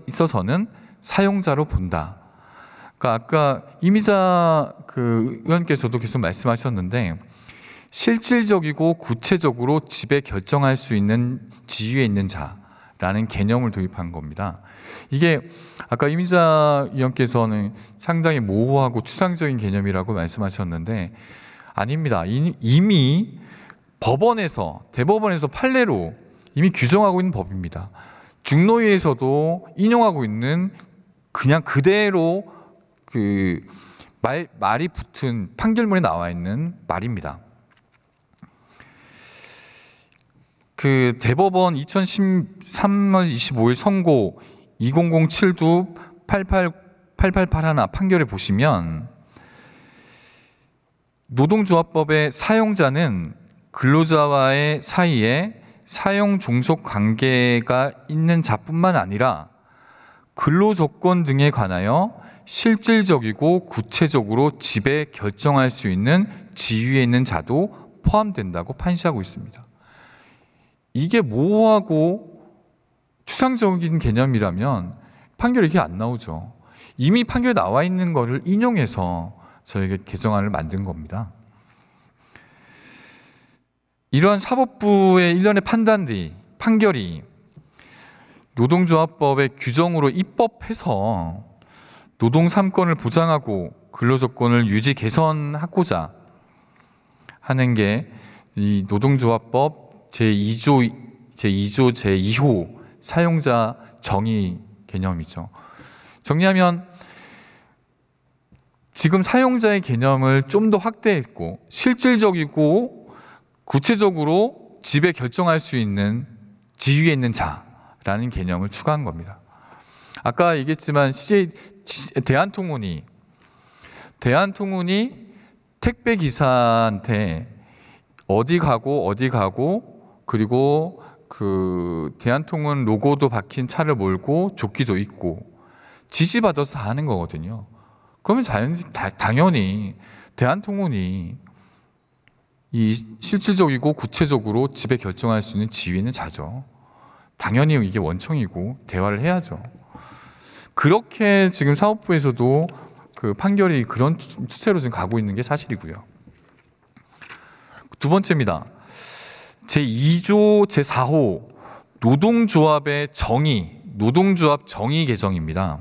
있어서는 사용자로 본다. 그러니까 아까 이미자 의원께서도 계속 말씀하셨는데 실질적이고 구체적으로 지배 결정할 수 있는 지위에 있는 자라는 개념을 도입한 겁니다. 이게 아까 이미자 의원께서는 상당히 모호하고 추상적인 개념이라고 말씀하셨는데 아닙니다. 이미 대법원에서 판례로 이미 규정하고 있는 법입니다. 중노위에서도 인용하고 있는 그냥 그대로 말이 붙은 판결문에 나와 있는 말입니다. 대법원 2013년 25일 선고 2007도 8881 판결에 보시면 노동조합법의 사용자는 근로자와의 사이에 사용 종속 관계가 있는 자뿐만 아니라 근로 조건 등에 관하여 실질적이고 구체적으로 지배 결정할 수 있는 지위에 있는 자도 포함된다고 판시하고 있습니다. 이게 모호하고 추상적인 개념이라면 판결이 이렇게 안 나오죠. 이미 판결에 나와 있는 거를 인용해서 저에게 개정안을 만든 겁니다. 이러한 사법부의 일련의 판결이 노동조합법의 규정으로 입법해서 노동 3권을 보장하고 근로조건을 유지 개선하고자 하는 게 이 노동조합법 제2조 제2호 사용자 정의 개념이죠. 정리하면 지금 사용자의 개념을 좀 더 확대했고 실질적이고 구체적으로 지배 결정할 수 있는 지위에 있는 자라는 개념을 추가한 겁니다. 아까 얘기했지만 대한통운이 택배 기사한테 어디 가고 그리고 그 대한통운 로고도 박힌 차를 몰고 조끼도 입고 지시받아서 하는 거거든요. 그러면 당연히 대한통운이 이 실질적이고 구체적으로 지배 결정할 수 있는 지위는 자죠. 당연히 이게 원청이고 대화를 해야죠. 그렇게 지금 사법부에서도 그 판결이 그런 추세로 지금 가고 있는 게 사실이고요. 두 번째입니다. 제2조 제4호 노동조합의 정의, 노동조합 정의 개정입니다.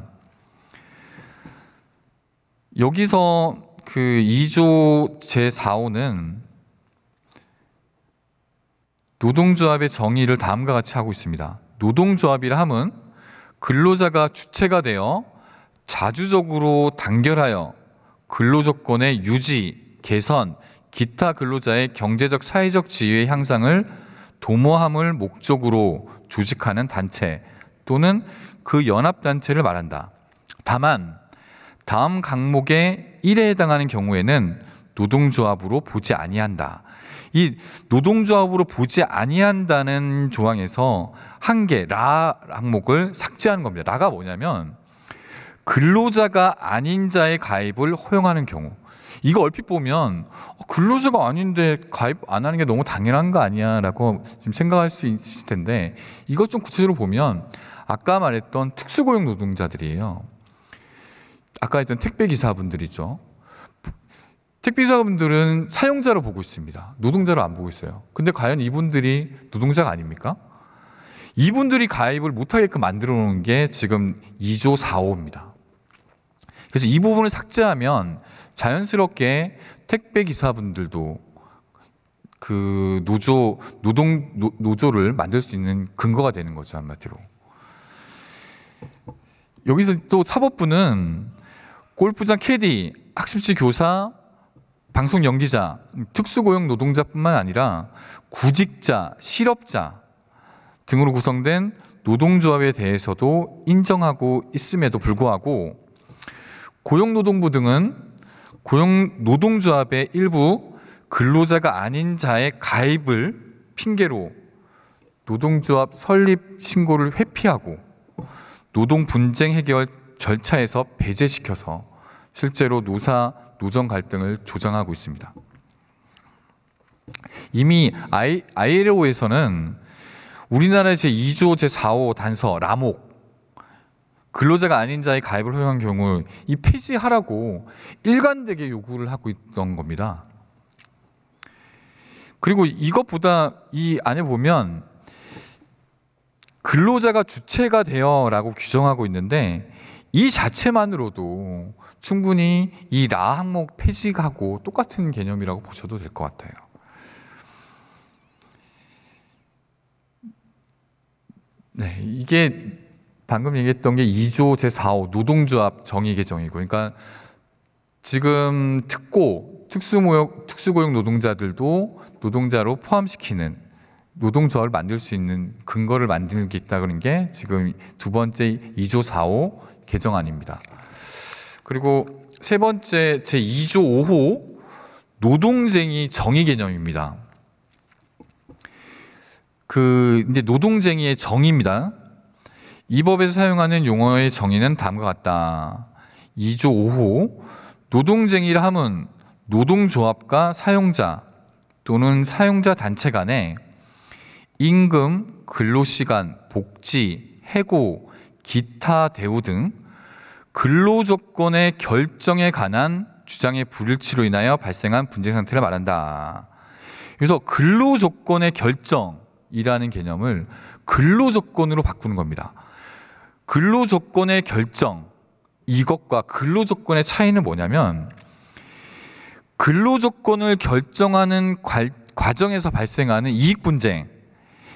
여기서 그 2조 제4호는 노동조합의 정의를 다음과 같이 하고 있습니다. 노동조합이라 함은 근로자가 주체가 되어 자주적으로 단결하여 근로조건의 유지, 개선, 기타 근로자의 경제적, 사회적 지위의 향상을 도모함을 목적으로 조직하는 단체 또는 그 연합단체를 말한다. 다만 다음 항목의 1에 해당하는 경우에는 노동조합으로 보지 아니한다. 이 노동조합으로 보지 아니한다는 조항에서 한 개, 라 항목을 삭제하는 겁니다. 라가 뭐냐면 근로자가 아닌 자의 가입을 허용하는 경우. 이거 얼핏 보면 근로자가 아닌데 가입 안 하는 게 너무 당연한 거 아니야 라고 지금 생각할 수 있을 텐데 이것 좀 구체적으로 보면 아까 말했던 특수고용 노동자들이에요. 아까 했던 택배기사분들이죠. 택배기사분들은 사용자로 보고 있습니다. 노동자로 안 보고 있어요. 근데 과연 이분들이 노동자가 아닙니까? 이분들이 가입을 못하게끔 만들어 놓은 게 지금 2조 4호입니다. 그래서 이 부분을 삭제하면 자연스럽게 택배기사분들도 그 노조를 만들 수 있는 근거가 되는 거죠, 한마디로. 여기서 또 사법부는 골프장 캐디, 학습지 교사, 방송 연기자, 특수고용 노동자뿐만 아니라 구직자, 실업자 등으로 구성된 노동조합에 대해서도 인정하고 있음에도 불구하고 고용노동부 등은 고용노동조합의 일부 근로자가 아닌 자의 가입을 핑계로 노동조합 설립 신고를 회피하고 노동 분쟁 해결 절차에서 배제시켜서 실제로 노정 갈등을 조장하고 있습니다. 이미 ILO에서는 우리나라의 제2조 제4호 단서 라목 근로자가 아닌 자의 가입을 허용한 경우 이 폐지하라고 일관되게 요구를 하고 있던 겁니다. 그리고 이것보다 이 안에 보면 근로자가 주체가 되어라고 규정하고 있는데 이 자체만으로도 충분히 이 라 항목 폐지하고 똑같은 개념이라고 보셔도 될 것 같아요. 네, 이게 방금 얘기했던 게 2조 제4호 노동조합 정의 개정이고, 그러니까 지금 특수고용 노동자들도 노동자로 포함시키는 노동조합을 만들 수 있는 근거를 만들겠다 그런 게 지금 두 번째 2조 4호 개정안입니다. 그리고 세 번째 제2조 5호 노동쟁의 정의 개념입니다. 이제 노동쟁의의 정의입니다. 이 법에서 사용하는 용어의 정의는 다음과 같다. 2조 5호 노동쟁의를 함은 노동조합과 사용자 또는 사용자 단체 간에 임금, 근로시간, 복지, 해고, 기타 대우 등 근로조건의 결정에 관한 주장의 불일치로 인하여 발생한 분쟁 상태를 말한다. 그래서 근로조건의 결정이라는 개념을 근로조건으로 바꾸는 겁니다. 근로조건의 결정, 이것과 근로조건의 차이는 뭐냐면 근로조건을 결정하는 과정에서 발생하는 이익분쟁,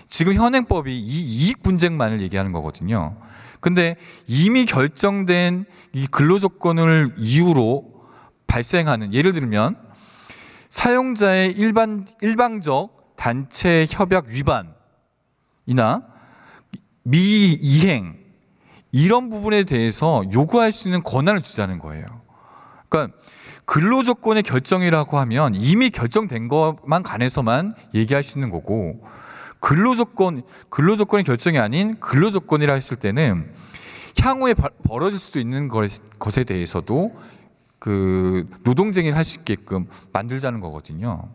지금 현행법이 이 이익분쟁만을 얘기하는 거거든요. 근데 이미 결정된 이 근로조건을 이유로 발생하는, 예를 들면 사용자의 일방적 단체 협약 위반이나 미이행, 이런 부분에 대해서 요구할 수 있는 권한을 주자는 거예요. 그러니까 근로조건의 결정이라고 하면 이미 결정된 것만 관해서만 얘기할 수 있는 거고, 근로조건의 결정이 아닌 근로조건이라 했을 때는 향후에 벌어질 수도 있는 것에 대해서도 그 노동쟁의를 할 수 있게끔 만들자는 거거든요.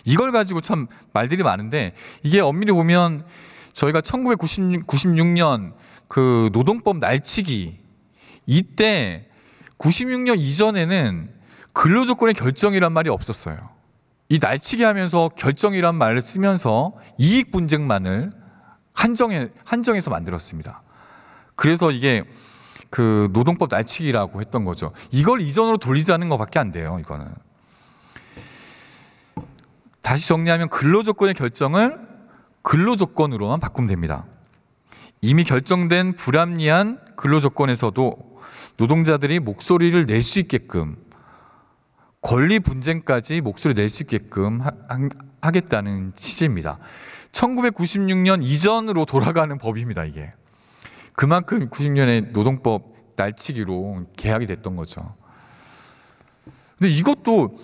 이걸 가지고 참 말들이 많은데, 이게 엄밀히 보면 저희가 1996년 그 노동법 날치기, 이때 96년 이전에는 근로조건의 결정이란 말이 없었어요. 이 날치기 하면서 결정이란 말을 쓰면서 이익 분쟁만을 한정해서 만들었습니다. 그래서 이게 그 노동법 날치기라고 했던 거죠. 이걸 이전으로 돌리자는 것밖에 안 돼요, 이거는. 다시 정리하면 근로조건의 결정을 근로조건으로만 바꾸면 됩니다. 이미 결정된 불합리한 근로조건에서도 노동자들이 목소리를 낼 수 있게끔, 권리 분쟁까지 목소리 낼 수 있게끔 하겠다는 취지입니다. 1996년 이전으로 돌아가는 법입니다, 이게. 그만큼 96년에 노동법 날치기로 개혁이 됐던 거죠. 근데 이것도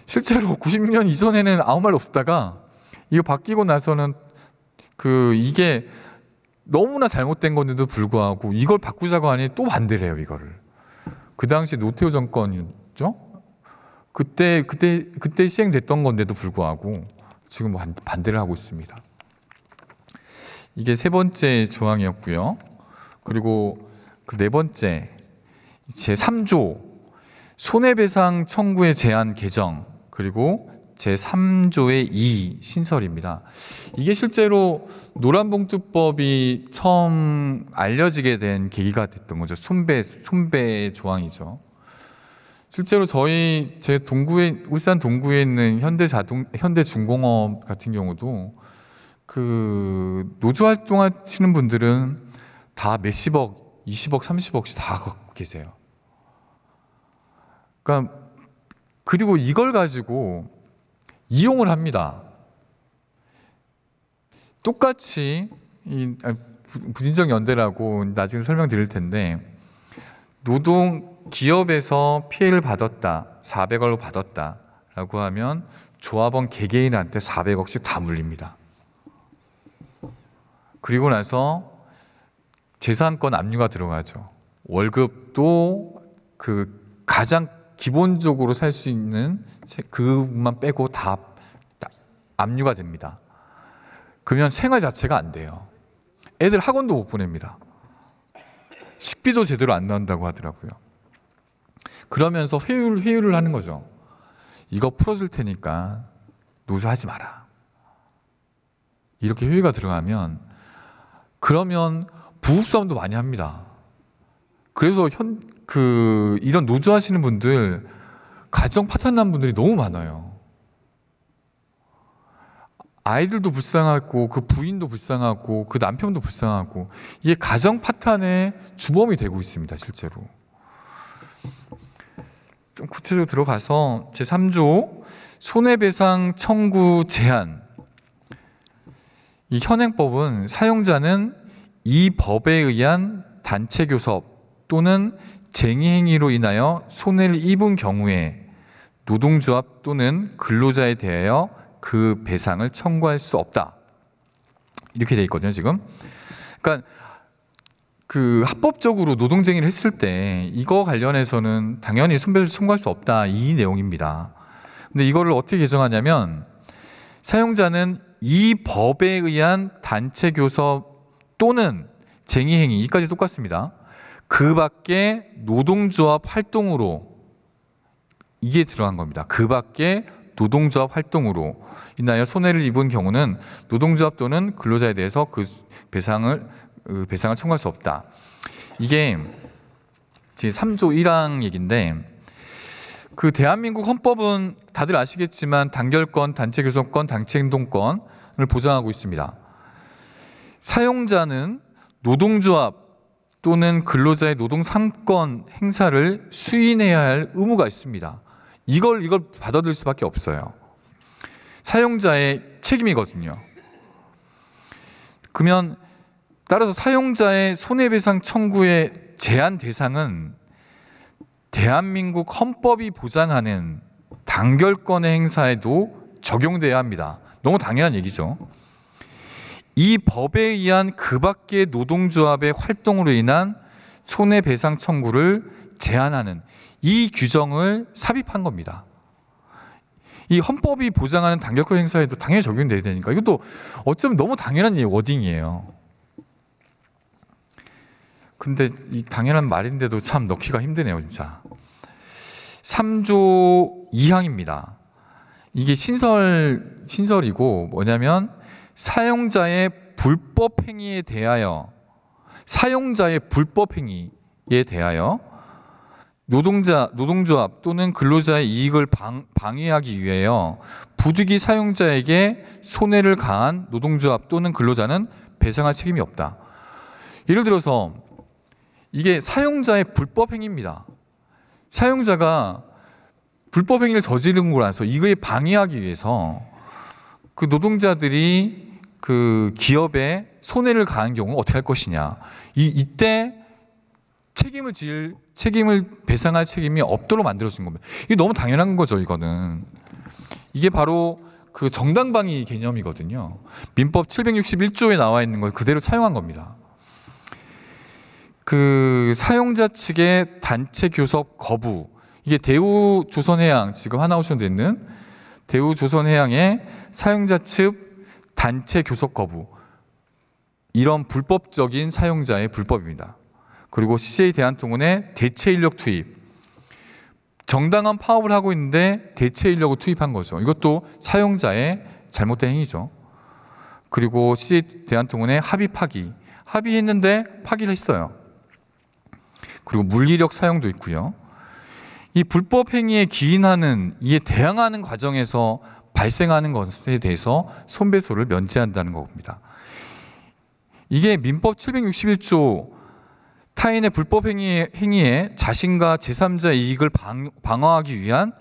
실제로 96년 이전에는 아무 말 없었다가 이거 바뀌고 나서는 이게 너무나 잘못된 건데도 불구하고 이걸 바꾸자고 하니 또 반대를 해요, 이거를. 그 당시 노태우 정권이었죠? 그때 시행됐던 건데도 불구하고 지금 반대를 하고 있습니다. 이게 세 번째 조항이었고요. 그리고 그 네 번째, 제3조 손해배상 청구의 제한 개정, 그리고 제3조의 2 신설입니다. 이게 실제로 노란봉투법이 처음 알려지게 된 계기가 됐던 거죠. 손배 조항이죠. 실제로 제 동구에, 울산 동구에 있는 현대중공업 같은 경우도 그 노조 활동하시는 분들은 다 몇십억, 20억, 30억씩 다 갖고 계세요. 그러니까 그리고 이걸 가지고 이용을 합니다. 똑같이 부진적 연대라고 나중에 설명드릴 텐데, 기업에서 피해를 받았다, 400억을 받았다라고 하면 조합원 개개인한테 400억씩 다 물립니다. 그리고 나서 재산권 압류가 들어가죠. 월급도 그 가장 기본적으로 살 수 있는 그것만 빼고 다 압류가 됩니다. 그러면 생활 자체가 안 돼요. 애들 학원도 못 보냅니다. 식비도 제대로 안 나온다고 하더라고요. 그러면서 회유를 하는 거죠. 이거 풀어줄 테니까 노조하지 마라. 이렇게 회유가 들어가면, 그러면 부부싸움도 많이 합니다. 그래서 이런 노조하시는 분들, 가정 파탄난 분들이 너무 많아요. 아이들도 불쌍하고 그 부인도 불쌍하고 그 남편도 불쌍하고, 이게 가정 파탄의 주범이 되고 있습니다, 실제로. 좀 구체적으로 들어가서 제3조 손해배상 청구 제한. 이 현행법은 사용자는 이 법에 의한 단체 교섭 또는 쟁의행위로 인하여 손해를 입은 경우에 노동조합 또는 근로자에 대하여 그 배상을 청구할 수 없다. 이렇게 돼 있거든요, 지금. 그러니까 그 합법적으로 노동쟁의를 했을 때 이거 관련해서는 당연히 손배소를 청구할 수 없다, 이 내용입니다. 근데 이거를 어떻게 개정하냐면 사용자는 이 법에 의한 단체 교섭 또는 쟁의행위, 이까지 똑같습니다. 그 밖에 노동조합 활동으로, 이게 들어간 겁니다. 그 밖에 노동조합 활동으로 인하여 손해를 입은 경우는 노동조합 또는 근로자에 대해서 그 배상을 청구할 수 없다. 이게 제 3조 1항 얘기인데, 그 대한민국 헌법은 다들 아시겠지만 단결권, 단체 교섭권, 단체 행동권을 보장하고 있습니다. 사용자는 노동조합 또는 근로자의 노동 3권 행사를 수인해야 할 의무가 있습니다. 이걸 받아들일 수밖에 없어요. 사용자의 책임이거든요. 그러면 따라서 사용자의 손해배상 청구의 제한 대상은 대한민국 헌법이 보장하는 단결권의 행사에도 적용돼야 합니다. 너무 당연한 얘기죠. 이 법에 의한 그 밖의 노동조합의 활동으로 인한 손해배상 청구를 제한하는 이 규정을 삽입한 겁니다. 이 헌법이 보장하는 단결권 행사에도 당연히 적용돼야 되니까 이것도 어쩌면 너무 당연한 워딩이에요. 근데 이 당연한 말인데도 참 넣기가 힘드네요, 진짜. 3조 2항입니다. 이게 신설이고 뭐냐면 사용자의 불법 행위에 대하여 노동조합 또는 근로자의 이익을 방해하기 위하여 부득이 사용자에게 손해를 가한 노동조합 또는 근로자는 배상할 책임이 없다. 예를 들어서 이게 사용자의 불법 행위입니다. 사용자가 불법 행위를 저지른 걸 알아서 이거에 방해하기 위해서 그 노동자들이 그 기업에 손해를 가한 경우 어떻게 할 것이냐. 이때 책임을 배상할 책임이 없도록 만들어진 겁니다. 이게 너무 당연한 거죠, 이거는. 이게 바로 그 정당방위 개념이거든요. 민법 761조에 나와 있는 걸 그대로 차용한 겁니다. 그 사용자 측의 단체 교섭 거부, 이게 대우조선해양, 지금 하나오션에 있는 대우조선해양의 사용자 측 단체 교섭 거부, 이런 불법적인 사용자의 불법입니다. 그리고 CJ 대한통운의 대체 인력 투입, 정당한 파업을 하고 있는데 대체 인력을 투입한 거죠. 이것도 사용자의 잘못된 행위죠. 그리고 CJ 대한통운의 합의했는데 파기를 했어요. 그리고 물리력 사용도 있고요. 이 불법 행위에 기인하는, 이에 대항하는 과정에서 발생하는 것에 대해서 손배소를 면제한다는 겁니다. 이게 민법 761조 타인의 불법 행위에 자신과 제3자 이익을 방어하기 위한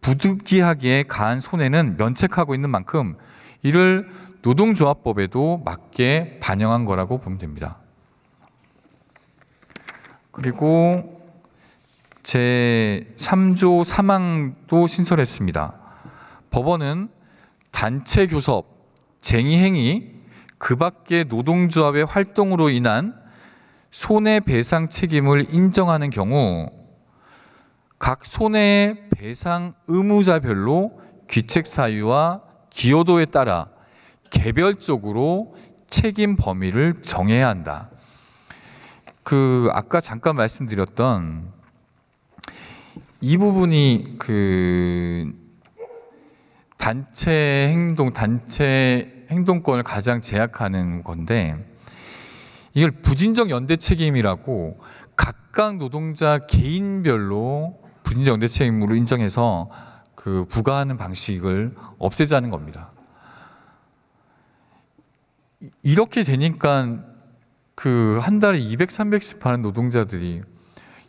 부득이하게 가한 손해는 면책하고 있는 만큼 이를 노동조합법에도 맞게 반영한 거라고 보면 됩니다. 그리고 제3조 3항도 신설했습니다. 법원은 단체 교섭, 쟁의행위, 그 밖의 노동조합의 활동으로 인한 손해배상 책임을 인정하는 경우 각 손해배상 의무자별로 귀책 사유와 기여도에 따라 개별적으로 책임 범위를 정해야 한다. 그 아까 잠깐 말씀드렸던 이 부분이 그 단체 행동권을 가장 제약하는 건데, 이걸 부진적 연대 책임이라고 각각 노동자 개인별로 부진적 연대 책임으로 인정해서 그 부과하는 방식을 없애자는 겁니다. 이렇게 되니까 그 한 달에 200, 300씩 하는 노동자들이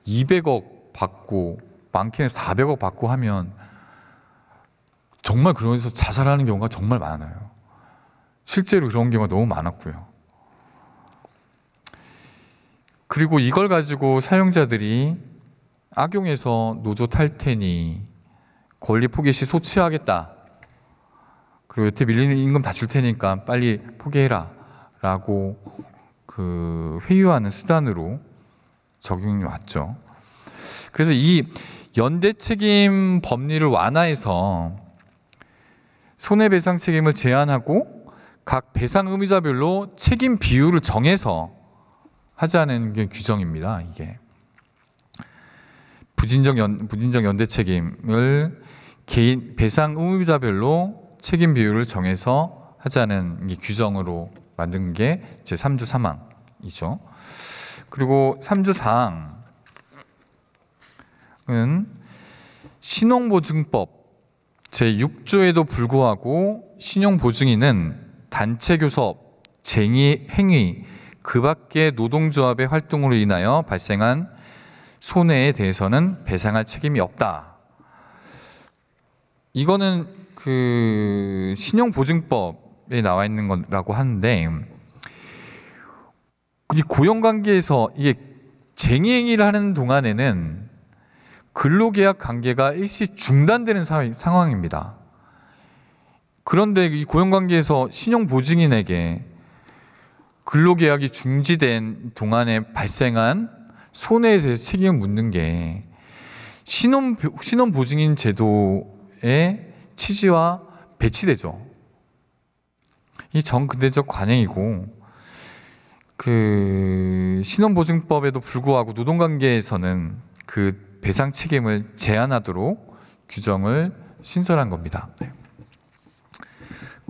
200억 받고 많게는 400억 받고 하면 정말 그러면서 자살하는 경우가 정말 많아요. 실제로 그런 경우가 너무 많았고요. 그리고 이걸 가지고 사용자들이 악용해서 노조 탈퇴니 권리 포기 시 소취하겠다, 그리고 여태 밀리는 임금 다 줄 테니까 빨리 포기해라 라고 그 회유하는 수단으로 적용이 왔죠. 그래서 이 연대 책임 법리를 완화해서 손해배상 책임을 제한하고 각 배상 의무자별로 책임 비율을 정해서 하자는 게 규정입니다. 이게 부진적 연대 책임을 개인 배상 의무자별로 책임 비율을 정해서 하자는 게 규정으로 만든 게 제 3조 3항이죠. 그리고 3조 4항은 신용보증법 제6조에도 불구하고 신용보증인은 단체교섭, 쟁의, 행위, 그 밖의 노동조합의 활동으로 인하여 발생한 손해에 대해서는 배상할 책임이 없다. 이거는 그 신용보증법에 나와 있는 거라고 하는데, 이 고용관계에서 이게 쟁의행위를 하는 동안에는 근로계약 관계가 일시 중단되는 상황입니다. 그런데 이 고용관계에서 신용보증인에게 근로계약이 중지된 동안에 발생한 손해에 대해서 책임을 묻는 게 신용보증인 제도의 취지와 배치되죠. 이 정근대적 관행이고, 그 신용보증법에도 불구하고 노동관계에서는 그 배상 책임을 제한하도록 규정을 신설한 겁니다.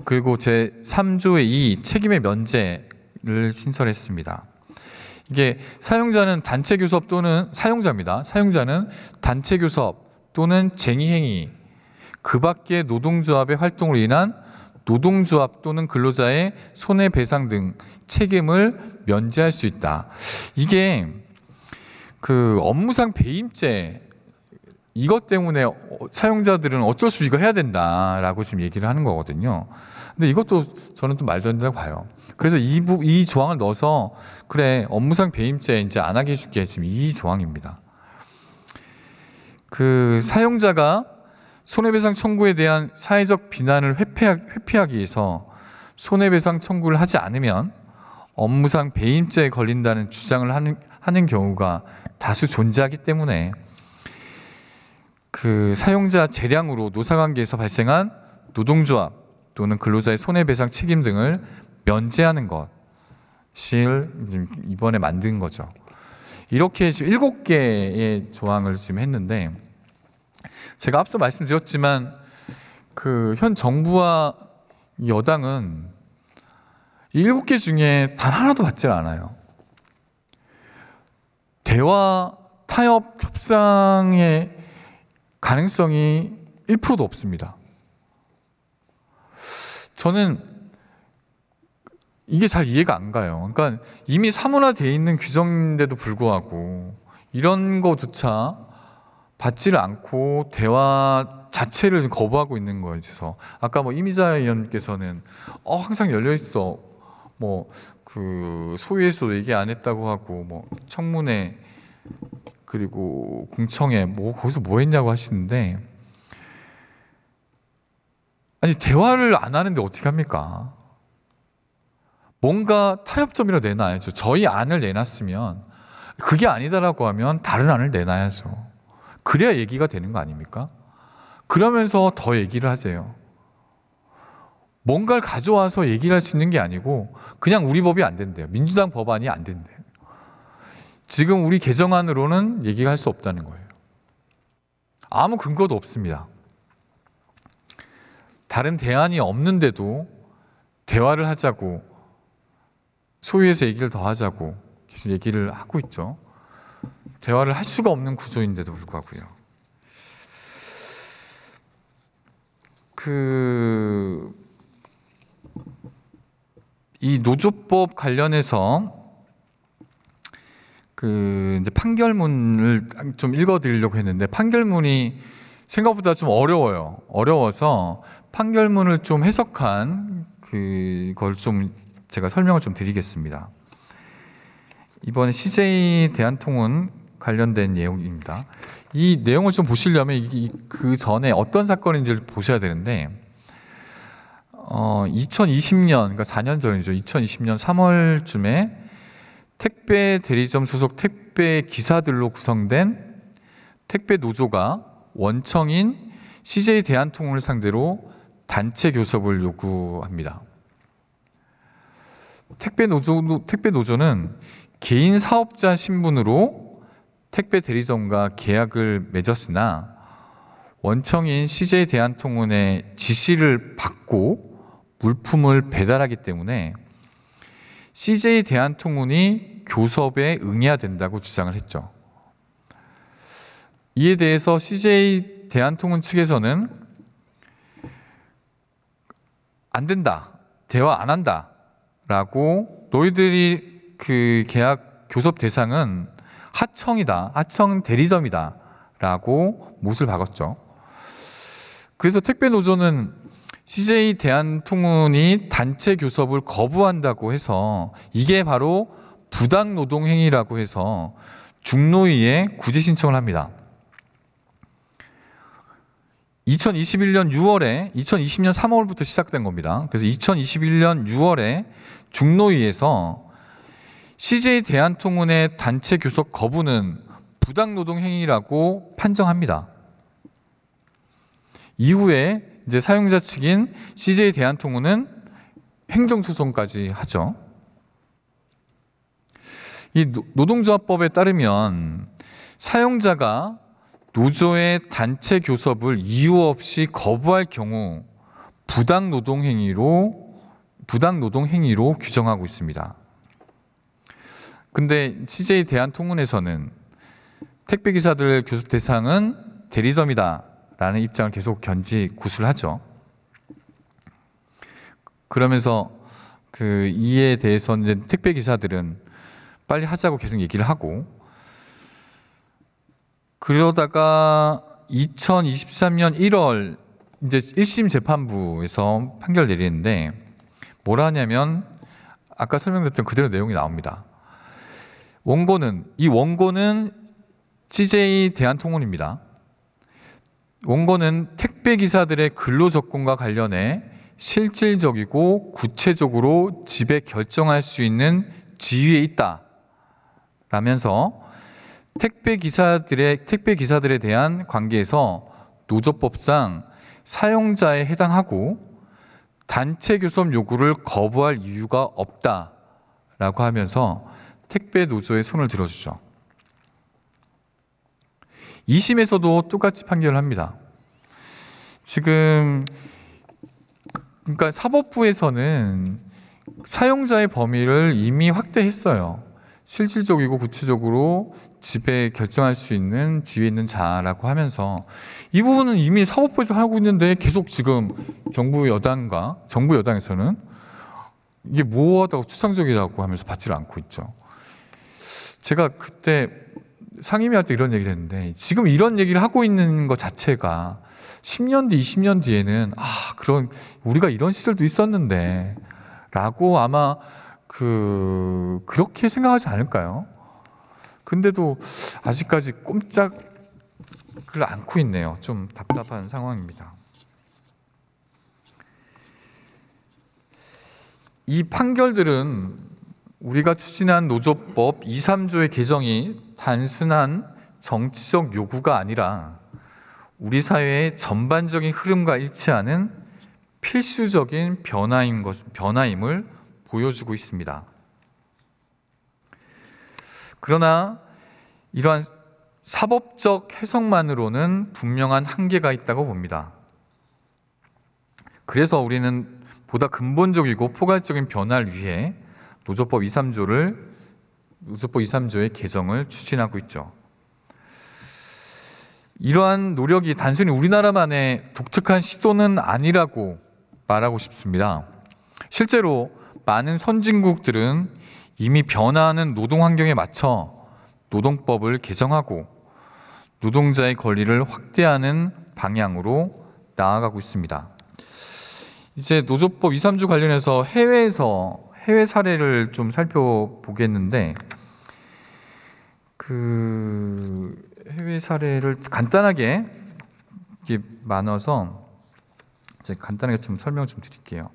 그리고 제 3조의 2 책임의 면제를 신설했습니다. 이게 사용자는 단체교섭 또는 사용자입니다. 사용자는 단체교섭 또는 쟁의행위, 그 밖의 노동조합의 활동으로 인한 노동조합 또는 근로자의 손해배상 등 책임을 면제할 수 있다. 이게 그 업무상 배임죄, 이것 때문에 사용자들은 어쩔 수 없이 이거 해야 된다라고 지금 얘기를 하는 거거든요. 근데 이것도 저는 좀 말도 안 된다고 봐요. 그래서 이 조항을 넣어서 그래, 업무상 배임죄 이제 안 하게 해줄게, 지금 이 조항입니다. 그 사용자가 손해배상 청구에 대한 사회적 비난을 회피하기 위해서 손해배상 청구를 하지 않으면 업무상 배임죄에 걸린다는 주장을 하는 경우가 다수 존재하기 때문에 그 사용자 재량으로 노사관계에서 발생한 노동조합 또는 근로자의 손해배상 책임 등을 면제하는 것을 이번에 만든 거죠. 이렇게 지금 7개의 조항을 지금 했는데, 제가 앞서 말씀드렸지만 그 현 정부와 여당은 이 7개 중에 단 하나도 받질 않아요. 대화, 타협, 협상의 가능성이 1%도 없습니다. 저는 이게 잘 이해가 안 가요. 그러니까 이미 사문화되어 있는 규정인데도 불구하고 이런 거조차 받지를 않고 대화 자체를 지금 거부하고 있는 거예요. 그래서 아까 뭐 이미자 의원께서는 항상 열려 있어. 뭐 그 소위에서도 얘기 안 했다고 하고, 뭐 청문회 그리고 공청회 뭐 거기서 뭐 했냐고 하시는데, 아니 대화를 안 하는데 어떻게 합니까? 뭔가 타협점이라도 내놔야죠. 저희 안을 내놨으면 그게 아니다라고 하면 다른 안을 내놔야죠. 그래야 얘기가 되는 거 아닙니까? 그러면서 더 얘기를 하세요. 뭔가를 가져와서 얘기를 할 수 있는 게 아니고 그냥 우리 법이 안 된대요. 민주당 법안이 안 된대요. 지금 우리 개정안으로는 얘기가 할 수 없다는 거예요. 아무 근거도 없습니다. 다른 대안이 없는데도 대화를 하자고, 소위에서 얘기를 더 하자고 계속 얘기를 하고 있죠. 대화를 할 수가 없는 구조인데도 불구하고요. 이 노조법 관련해서 이제 판결문을 좀 읽어드리려고 했는데, 판결문이 생각보다 좀 어려워요. 어려워서 판결문을 좀 해석한 그걸 좀 제가 설명을 좀 드리겠습니다. 이번 CJ 대한통운 관련된 내용입니다. 이 내용을 좀 보시려면 그 전에 어떤 사건인지를 보셔야 되는데, 2020년, 그러니까 4년 전이죠. 2020년 3월쯤에 택배 대리점 소속 택배 기사들로 구성된 택배 노조가 원청인 CJ 대한통운을 상대로 단체 교섭을 요구합니다. 택배 노조는 개인 사업자 신분으로 택배 대리점과 계약을 맺었으나 원청인 CJ 대한통운의 지시를 받고 물품을 배달하기 때문에 CJ 대한통운이 교섭에 응해야 된다고 주장을 했죠. 이에 대해서 CJ 대한통운 측에서는 안 된다, 대화 안 한다 라고, 너희들이 그 계약 교섭 대상은 하청이다, 하청 대리점이다 라고 못을 박았죠. 그래서 택배 노조는 CJ 대한통운이 단체 교섭을 거부한다고 해서 이게 바로 부당 노동 행위라고 해서 중노위에 구제 신청을 합니다. 2021년 6월에 2020년 3월부터 시작된 겁니다. 그래서 2021년 6월에 중노위에서 CJ 대한통운의 단체 교섭 거부는 부당 노동 행위라고 판정합니다. 이후에 이제 사용자 측인 CJ 대한통운은 행정소송까지 하죠. 이 노동조합법에 따르면 사용자가 노조의 단체 교섭을 이유 없이 거부할 경우 부당 노동 행위로 규정하고 있습니다. 근데 CJ 대한통운에서는 택배 기사들 교섭 대상은 대리점이다 라는 입장을 계속 구술하죠. 그러면서 이에 대해서 이제 택배 기사들은 빨리 하자고 계속 얘기를 하고, 그러다가 2023년 1월 이제 1심 재판부에서 판결 내리는데 뭐라 하냐면 아까 설명드렸던 그대로 내용이 나옵니다. 원고는 CJ 대한통운입니다. 원고는 택배 기사들의 근로조건과 관련해 실질적이고 구체적으로 지배 결정할 수 있는 지위에 있다 라면서 택배 기사들에 대한 관계에서 노조법상 사용자에 해당하고 단체 교섭 요구를 거부할 이유가 없다라고 하면서 택배 노조의 손을 들어주죠. 2심에서도 똑같이 판결을 합니다. 지금 그러니까 사법부에서는 사용자의 범위를 이미 확대했어요. 실질적이고 구체적으로 지배 결정할 수 있는 지위에 있는 자라고 하면서 이 부분은 이미 사법부에서 하고 있는데 계속 지금 정부 여당에서는 이게 뭐하다고 추상적이라고 하면서 받지를 않고 있죠. 제가 그때 상임위할 때 이런 얘기를 했는데 지금 이런 얘기를 하고 있는 것 자체가 10년 뒤, 20년 뒤에는 그런 우리가 이런 시절도 있었는데 라고 아마 그렇게 생각하지 않을까요? 근데도 아직까지 꼼짝을 않고 있네요. 좀 답답한 상황입니다. 이 판결들은 우리가 추진한 노조법 2, 3조의 개정이 단순한 정치적 요구가 아니라 우리 사회의 전반적인 흐름과 일치하는 필수적인 변화임을 보여주고 있습니다. 그러나 이러한 사법적 해석만으로는 분명한 한계가 있다고 봅니다. 그래서 우리는 보다 근본적이고 포괄적인 변화를 위해 노조법 2, 3조의 개정을 추진하고 있죠. 이러한 노력이 단순히 우리나라만의 독특한 시도는 아니라고 말하고 싶습니다. 실제로 많은 선진국들은 이미 변화하는 노동 환경에 맞춰 노동법을 개정하고 노동자의 권리를 확대하는 방향으로 나아가고 있습니다. 이제 노조법 2, 3조 관련해서 해외 사례를 좀 살펴보겠는데 해외 사례를 간단하게 나눠서 간단하게 좀 설명 좀 드릴게요.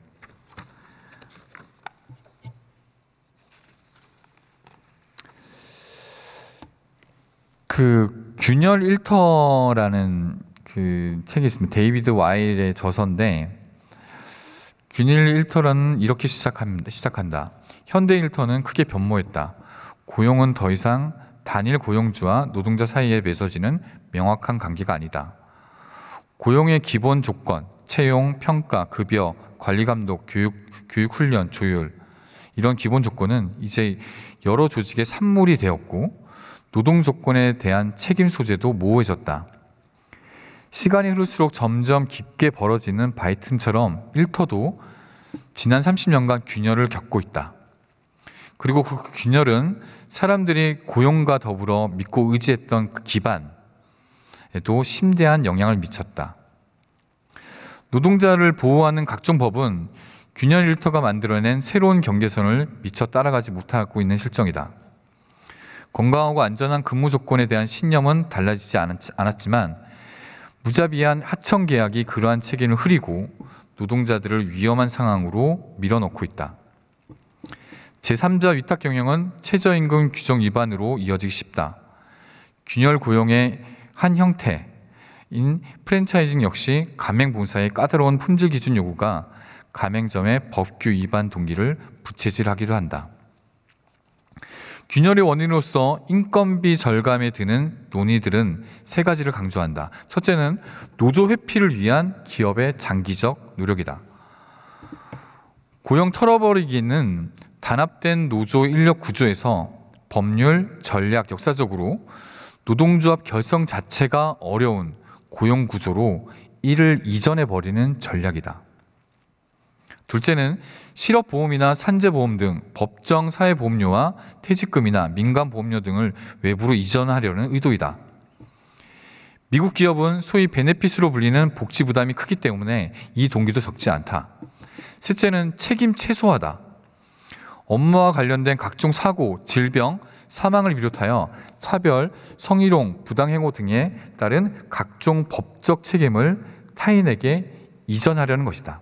그 균열 일터라는 그 책이 있습니다. 데이비드 와일의 저서인데, 균열 일터는 이렇게 시작한다. 현대 일터는 크게 변모했다. 고용은 더 이상 단일 고용주와 노동자 사이에 맺어지는 명확한 관계가 아니다. 고용의 기본 조건, 채용, 평가, 급여, 관리 감독, 교육 훈련, 조율, 이런 기본 조건은 이제 여러 조직의 산물이 되었고, 노동 조건에 대한 책임 소재도 모호해졌다. 시간이 흐를수록 점점 깊게 벌어지는 바이틈처럼 일터도 지난 30년간 균열을 겪고 있다. 그리고 그 균열은 사람들이 고용과 더불어 믿고 의지했던 그 기반에도 심대한 영향을 미쳤다. 노동자를 보호하는 각종 법은 균열 일터가 만들어낸 새로운 경계선을 미처 따라가지 못하고 있는 실정이다. 건강하고 안전한 근무 조건에 대한 신념은 달라지지 않았지만 무자비한 하청 계약이 그러한 책임을 흐리고 노동자들을 위험한 상황으로 밀어넣고 있다. 제3자 위탁 경영은 최저임금 규정 위반으로 이어지기 쉽다. 균열 고용의 한 형태인 프랜차이징 역시 가맹본사의 까다로운 품질 기준 요구가 가맹점의 법규 위반 동기를 부채질하기도 한다. 균열의 원인으로서 인건비 절감에 드는 논의들은 세 가지를 강조한다. 첫째는 노조 회피를 위한 기업의 장기적 노력이다. 고용 털어버리기는 단합된 노조 인력 구조에서 법률, 전략, 역사적으로 노동조합 결성 자체가 어려운 고용 구조로 이를 이전해 버리는 전략이다. 둘째는 실업보험이나 산재보험 등 법정 사회보험료와 퇴직금이나 민간보험료 등을 외부로 이전하려는 의도이다. 미국 기업은 소위 베네핏으로 불리는 복지 부담이 크기 때문에 이 동기도 적지 않다. 셋째는 책임 최소화다. 업무와 관련된 각종 사고, 질병, 사망을 비롯하여 차별, 성희롱, 부당행위 등에 따른 각종 법적 책임을 타인에게 이전하려는 것이다.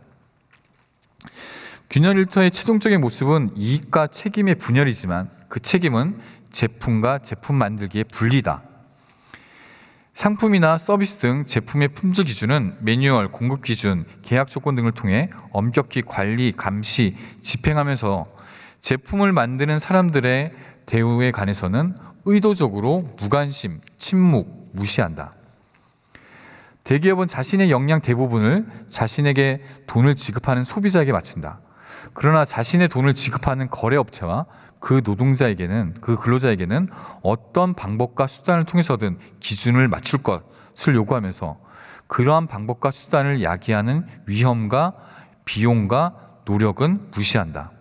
균열 일터의 최종적인 모습은 이익과 책임의 분열이지만 그 책임은 제품과 제품 만들기의 분리다. 상품이나 서비스 등 제품의 품질 기준은 매뉴얼, 공급 기준, 계약 조건 등을 통해 엄격히 관리, 감시, 집행하면서 제품을 만드는 사람들의 대우에 관해서는 의도적으로 무관심, 침묵, 무시한다. 대기업은 자신의 역량 대부분을 자신에게 돈을 지급하는 소비자에게 맞춘다. 그러나 자신의 돈을 지급하는 거래업체와 그 노동자에게는, 그 근로자에게는 어떤 방법과 수단을 통해서든 기준을 맞출 것을 요구하면서 그러한 방법과 수단을 야기하는 위험과 비용과 노력은 무시한다.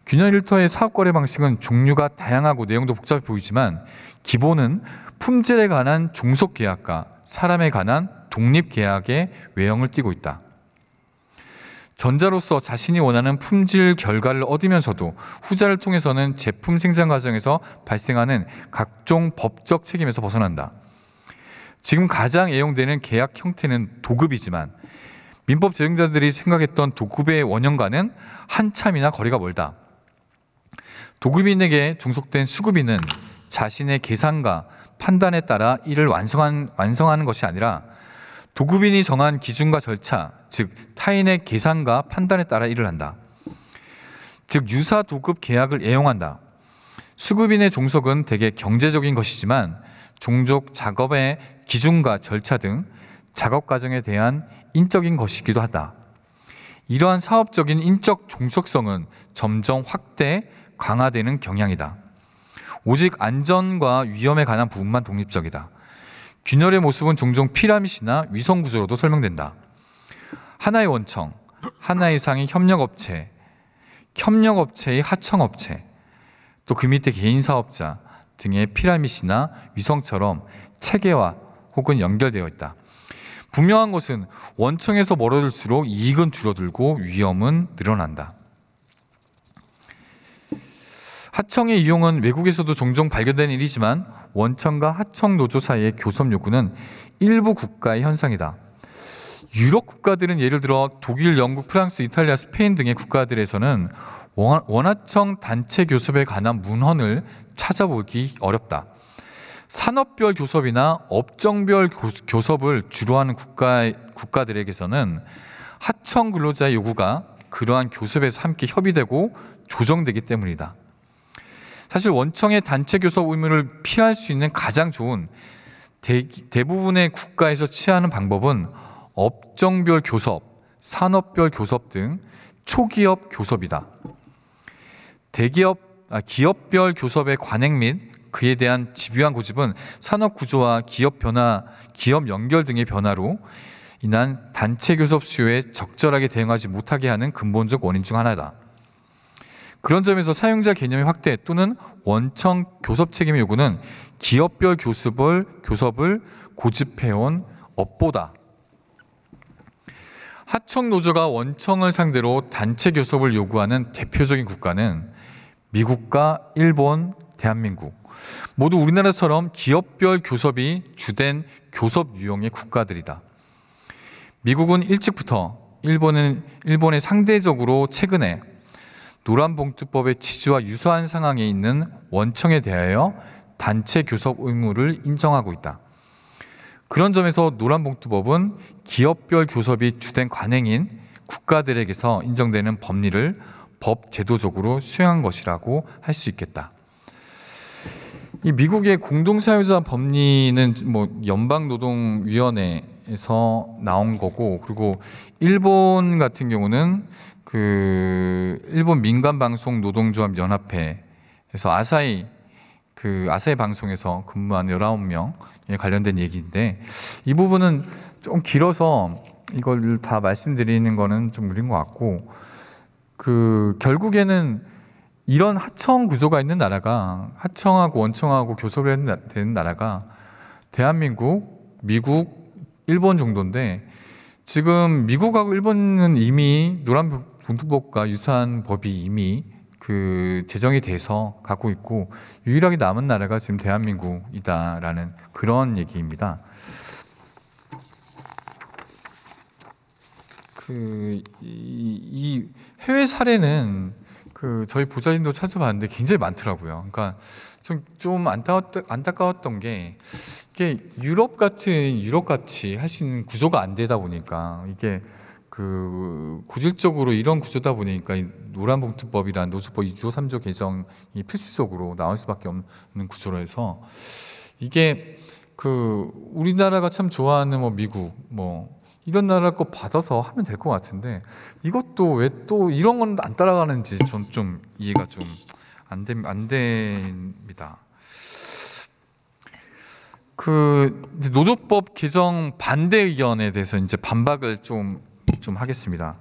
균열 일터의 사업 거래 방식은 종류가 다양하고 내용도 복잡해 보이지만 기본은 품질에 관한 종속 계약과 사람에 관한 독립 계약의 외형을 띠고 있다. 전자로서 자신이 원하는 품질 결과를 얻으면서도 후자를 통해서는 제품 생산 과정에서 발생하는 각종 법적 책임에서 벗어난다. 지금 가장 애용되는 계약 형태는 도급이지만 민법 제정자들이 생각했던 도급의 원형과는 한참이나 거리가 멀다. 도급인에게 종속된 수급인은 자신의 계산과 판단에 따라 이를 완성하는 것이 아니라 도급인이 정한 기준과 절차, 즉 타인의 계산과 판단에 따라 일을 한다. 즉 유사 도급 계약을 애용한다. 수급인의 종속은 대개 경제적인 것이지만 종족 작업의 기준과 절차 등 작업 과정에 대한 인적인 것이기도 하다. 이러한 사업적인 인적 종속성은 점점 확대, 강화되는 경향이다. 오직 안전과 위험에 관한 부분만 독립적이다. 균열의 모습은 종종 피라밋이나 위성 구조로도 설명된다. 하나의 원청, 하나 이상의 협력업체, 협력업체의 하청업체, 또 그 밑에 개인 사업자 등의 피라밋이나 위성처럼 체계화 혹은 연결되어 있다. 분명한 것은 원청에서 멀어질수록 이익은 줄어들고 위험은 늘어난다. 하청의 이용은 외국에서도 종종 발견되는 일이지만 원청과 하청 노조 사이의 교섭 요구는 일부 국가의 현상이다. 유럽 국가들은 예를 들어 독일, 영국, 프랑스, 이탈리아, 스페인 등의 국가들에서는 원하청 단체 교섭에 관한 문헌을 찾아보기 어렵다. 산업별 교섭이나 업종별 교섭을 주로 하는 국가들에게서는 하청 근로자의 요구가 그러한 교섭에서 함께 협의되고 조정되기 때문이다. 사실 원청의 단체 교섭 의무를 피할 수 있는 가장 좋은 대부분의 국가에서 취하는 방법은 업종별 교섭, 산업별 교섭 등 초기업 교섭이다. 기업별 교섭의 관행 및 그에 대한 집요한 고집은 산업 구조와 기업 변화, 기업 연결 등의 변화로 인한 단체 교섭 수요에 적절하게 대응하지 못하게 하는 근본적 원인 중 하나다. 그런 점에서 사용자 개념의 확대 또는 원청 교섭 책임의 요구는 기업별 교섭을 고집해온 업보다. 하청 노조가 원청을 상대로 단체 교섭을 요구하는 대표적인 국가는 미국과 일본, 대한민국, 모두 우리나라처럼 기업별 교섭이 주된 교섭 유형의 국가들이다. 미국은 일찍부터, 일본의 상대적으로 최근에 노란봉투법의 취지와 유사한 상황에 있는 원청에 대하여 단체 교섭 의무를 인정하고 있다. 그런 점에서 노란봉투법은 기업별 교섭이 주된 관행인 국가들에게서 인정되는 법리를 법 제도적으로 수행한 것이라고 할 수 있겠다. 이 미국의 공동사유자 법리는 연방노동위원회에서 나온 거고, 그리고 일본 같은 경우는 일본 민간방송 노동조합 연합회에서 아사히 방송에서 근무한 19명에 관련된 얘기인데, 이 부분은 좀 길어서 이걸 다 말씀드리는 거는 좀 무리인 것 같고, 결국에는 이런 하청 구조가 있는 나라가, 하청하고 원청하고 교섭을 해야 되는 나라가 대한민국, 미국, 일본 정도인데, 지금 미국하고 일본은 이미 노란봉투법과 유사한 법이 이미 제정이 돼서 갖고 있고, 유일하게 남은 나라가 지금 대한민국이다라는 그런 얘기입니다. 이 해외 사례는 저희 보좌진도 찾아봤는데 굉장히 많더라고요. 그러니까 좀 안타까웠던 게, 이게 유럽같이 할 수 있는 구조가 안 되다 보니까, 이게 고질적으로 이런 구조다 보니까 이 노란봉투법이란 노조법 2조 3조 개정이 필수적으로 나올 수밖에 없는 구조로 해서, 이게 우리나라가 참 좋아하는 미국 이런 나라 거 받아서 하면 될 것 같은데, 이것도 왜 또 이런 건 안 따라가는지 전 좀 이해가 좀 안 됩니다. 노조법 개정 반대 의견에 대해서 이제 반박을 좀 하겠습니다.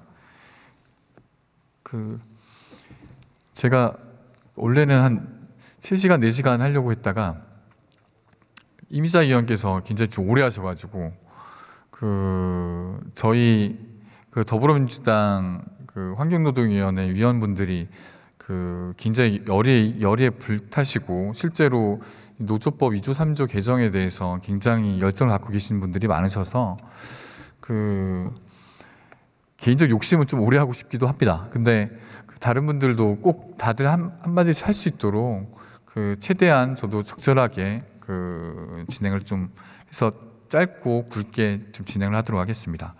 제가 원래는 한 3시간, 4시간 하려고 했다가 이미자 의원께서 굉장히 좀 오래 하셔가지고 저희 더불어민주당 환경노동위원회 위원분들이 굉장히 열의에 불타시고, 실제로 노조법 2조 3조 개정에 대해서 굉장히 열정을 갖고 계신 분들이 많으셔서 개인적 욕심은 좀 오래 하고 싶기도 합니다. 근데 다른 분들도 꼭 다들 한마디씩 할 수 있도록 최대한 저도 적절하게 진행을 좀 해서 짧고 굵게 좀 진행을 하도록 하겠습니다.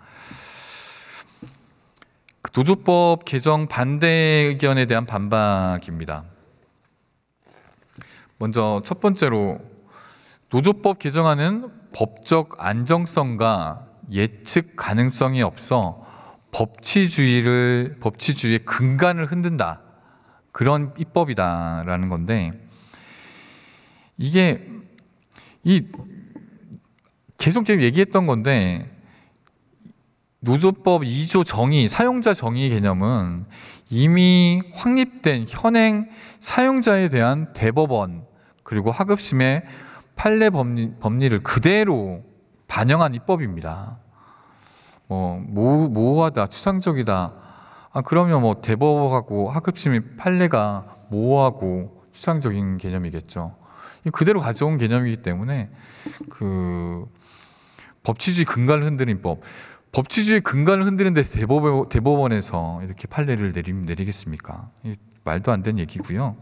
노조법 개정 반대 의견에 대한 반박입니다. 먼저 첫 번째로, 노조법 개정안은 법적 안정성과 예측 가능성이 없어 법치주의의 근간을 흔든다, 그런 입법이다라는 건데, 이게 계속 지금 얘기했던 건데, 노조법 2조 정의, 사용자 정의 개념은 이미 확립된 현행 사용자에 대한 대법원 그리고 하급심의 판례 법리를 그대로 반영한 입법입니다. 모호하다, 추상적이다. 그러면 대법원하고 하급심의 판례가 모호하고 추상적인 개념이겠죠. 그대로 가져온 개념이기 때문에 법치주의 근간을 흔드는 법, 법치주의 근간을 흔드는데 대법원에서 이렇게 판례를 내리겠습니까? 말도 안 되는 얘기고요.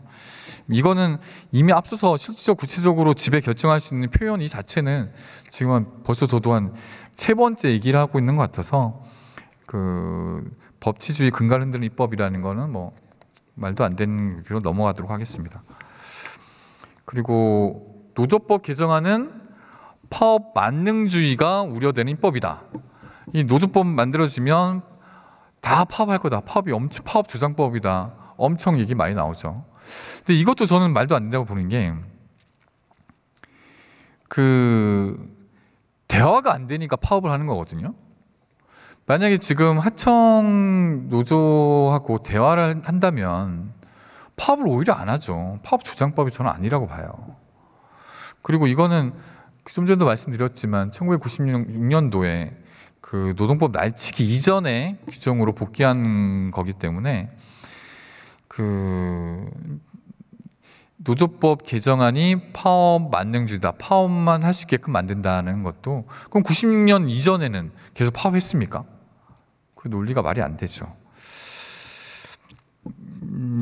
이거는 이미 앞서서 실질적 구체적으로 지배 결정할 수 있는 표현 이 자체는 지금 벌써 저도 한 3번째 얘기를 하고 있는 것 같아서 그 법치주의 근간을 흔드는 입법이라는 거는 뭐 말도 안 되는 얘기로 넘어가도록 하겠습니다. 그리고 노조법 개정안은 파업 만능주의가 우려되는 입법이다. 이 노조법 만들어지면 다 파업할 거다. 파업 조장법이다. 엄청 얘기 많이 나오죠. 근데 이것도 저는 말도 안 된다고 보는 게 그 대화가 안 되니까 파업을 하는 거거든요. 만약에 지금 하청 노조하고 대화를 한다면 파업을 오히려 안 하죠. 파업 조장법이 저는 아니라고 봐요. 그리고 이거는 좀 전에도 말씀드렸지만 1996년도에 그 노동법 날치기 이전의 규정으로 복귀한 거기 때문에 그 노조법 개정안이 파업 만능주의다. 파업만 할 수 있게끔 만든다는 것도 그럼 96년 이전에는 계속 파업했습니까? 그 논리가 말이 안 되죠.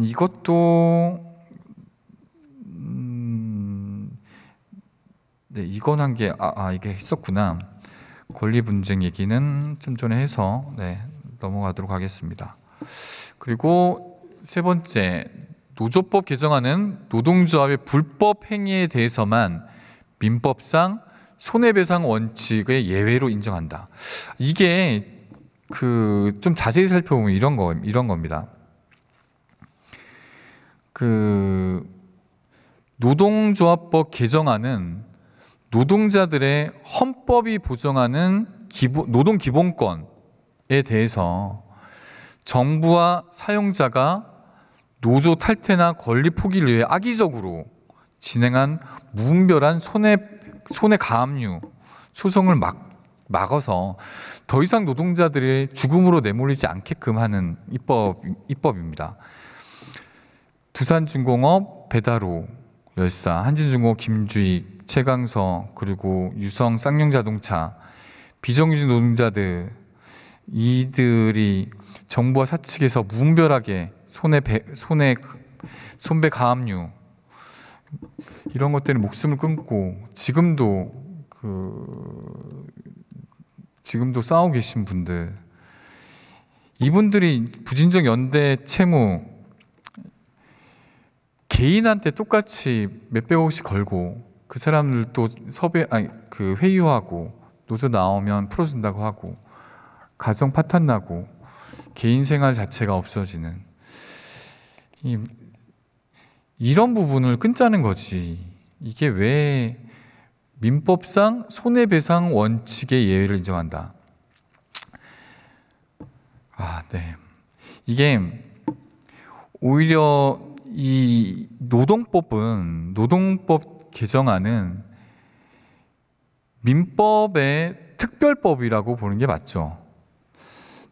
이것도 네, 이건 한 게 이게 했었구나. 권리 분쟁 얘기는 좀 전에 해서 네, 넘어가도록 하겠습니다. 그리고 3번째, 노조법 개정안은 노동조합의 불법 행위에 대해서만 민법상 손해배상 원칙의 예외로 인정한다. 이게 그 좀 자세히 살펴보면 이런 겁니다. 그 노동조합법 개정안은 노동자들의 헌법이 보장하는 노동 기본권에 대해서 정부와 사용자가 노조 탈퇴나 권리 포기를 위해 악의적으로 진행한 무분별한 손해 가압류 소송을 막아서 더 이상 노동자들의 죽음으로 내몰리지 않게끔 하는 입법입니다. 두산중공업 배달호 열사, 한진중공업 김주익, 최강서, 그리고 유성 쌍용자동차, 비정규직 노동자들 이들이 정부와 사측에서 무분별하게 손배 가압류 이런 것 때문에 목숨을 끊고 지금도 싸우고 계신 분들, 이분들이 부진적 연대 채무 개인한테 똑같이 몇백억씩 걸고 그 사람들 또 회유하고 노조 나오면 풀어준다고 하고 가정 파탄 나고 개인 생활 자체가 없어지는 이런 부분을 끊자는 거지. 이게 왜 민법상 손해배상 원칙의 예외를 인정한다. 네. 이게 오히려 이 노동법 개정안은 민법의 특별법이라고 보는 게 맞죠.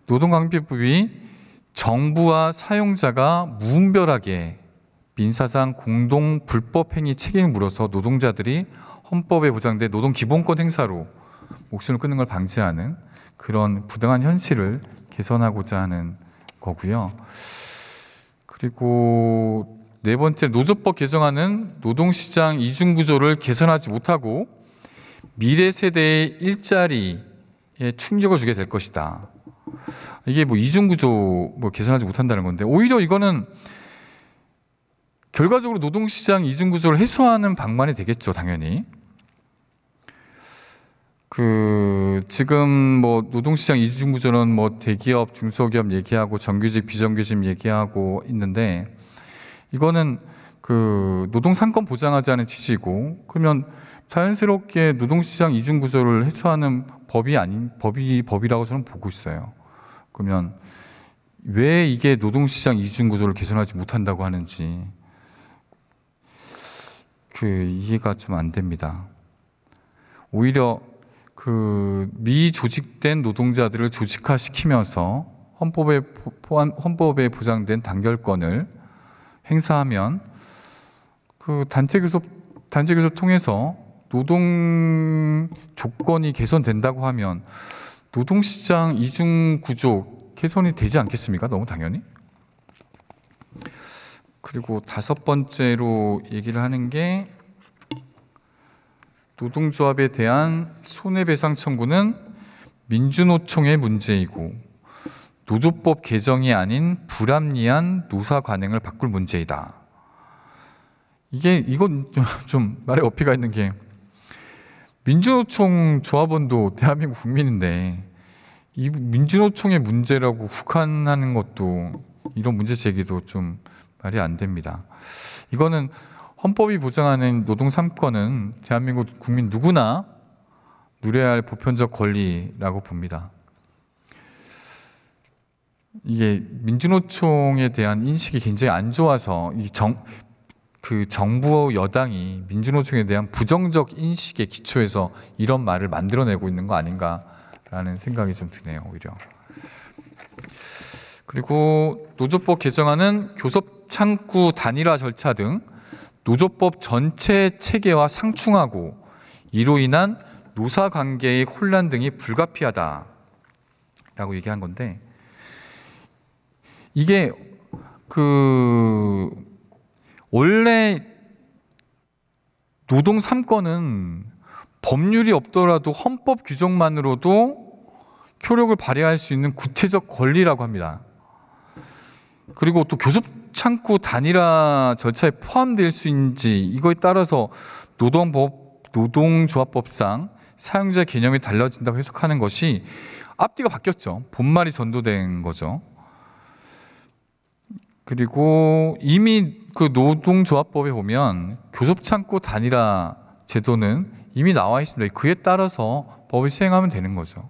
노동관계법이 정부와 사용자가 무분별하게 민사상 공동 불법 행위 책임을 물어서 노동자들이 헌법에 보장된 노동 기본권 행사로 목숨을 끊는 걸 방지하는 그런 부당한 현실을 개선하고자 하는 거고요. 그리고 4번째, 노조법 개정안은 노동시장 이중구조를 개선하지 못하고 미래 세대의 일자리에 충격을 주게 될 것이다. 이게 이중구조 개선하지 못한다는 건데, 오히려 이거는 결과적으로 노동시장 이중구조를 해소하는 방안이 되겠죠, 당연히. 지금 노동시장 이중구조는 대기업, 중소기업 얘기하고 정규직, 비정규직 얘기하고 있는데, 이거는 노동상권 보장하지 않은 취지고, 그러면 자연스럽게 노동시장 이중구조를 해소하는 법이라고 저는 보고 있어요. 그러면 왜 이게 노동시장 이중구조를 개선하지 못한다고 하는지 이해가 좀 안 됩니다. 오히려 미조직된 노동자들을 조직화시키면서 헌법에 보장된 단결권을 행사하면 단체교섭 통해서 노동 조건이 개선된다고 하면 노동시장 이중구조 개선이 되지 않겠습니까? 너무 당연히. 그리고 다섯 번째로 얘기를 하는 게 노동조합에 대한 손해배상 청구는 민주노총의 문제이고 노조법 개정이 아닌 불합리한 노사 관행을 바꿀 문제이다. 이건 좀 말에 어폐가 있는 게 민주노총 조합원도 대한민국 국민인데 이 민주노총의 문제라고 국한하는 것도 이런 문제 제기도 좀 말이 안 됩니다. 이거는 헌법이 보장하는 노동 3권은 대한민국 국민 누구나 누려야 할 보편적 권리라고 봅니다. 이게 민주노총에 대한 인식이 굉장히 안 좋아서 그 정부 여당이 민주노총에 대한 부정적 인식에 기초해서 이런 말을 만들어내고 있는 거 아닌가라는 생각이 좀 드네요, 오히려. 그리고 노조법 개정안은 교섭 창구 단일화 절차 등 노조법 전체 체계와 상충하고 이로 인한 노사 관계의 혼란 등이 불가피하다라고 얘기한 건데, 이게 원래 노동 3권은 법률이 없더라도 헌법 규정만으로도 효력을 발휘할 수 있는 구체적 권리라고 합니다. 그리고 또 교섭 창구 단일화 절차에 포함될 수 있는지 이거에 따라서 노동조합법상 사용자 개념이 달라진다고 해석하는 것이 앞뒤가 바뀌었죠. 본말이 전도된 거죠. 그리고 이미 그 노동조합법에 보면 교섭창구 단일화 제도는 이미 나와 있습니다. 그에 따라서 법을 시행하면 되는 거죠.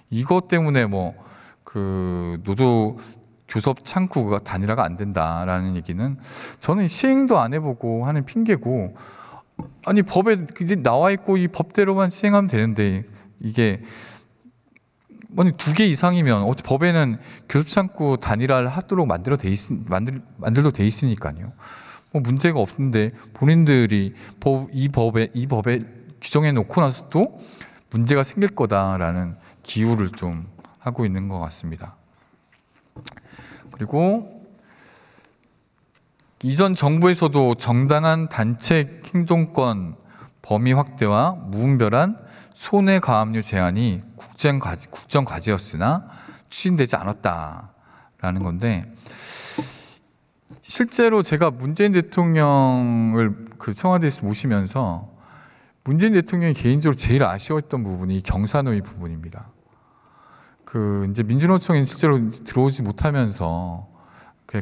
이것 때문에 노조 교섭 창구가 단일화가 안 된다라는 얘기는 저는 시행도 안 해보고 하는 핑계고, 아니 법에 나와 있고 이 법대로만 시행하면 되는데 이게 만약 2개 이상이면 어차피 법에는 교섭창구 단일화를 하도록 만들도 돼 있으니까요. 문제가 없는데 본인들이 이 법에 규정해 놓고 나서도 문제가 생길 거다라는 기우를 좀 하고 있는 것 같습니다. 그리고 이전 정부에서도 정당한 단체 행동권 범위 확대와 무분별한 손해가압류 제한이 국정과제였으나 추진되지 않았다라는 건데, 실제로 제가 문재인 대통령을 청와대에서 모시면서 문재인 대통령이 개인적으로 제일 아쉬웠던 부분이 경사노위 부분입니다. 이제 민주노총이 실제로 들어오지 못하면서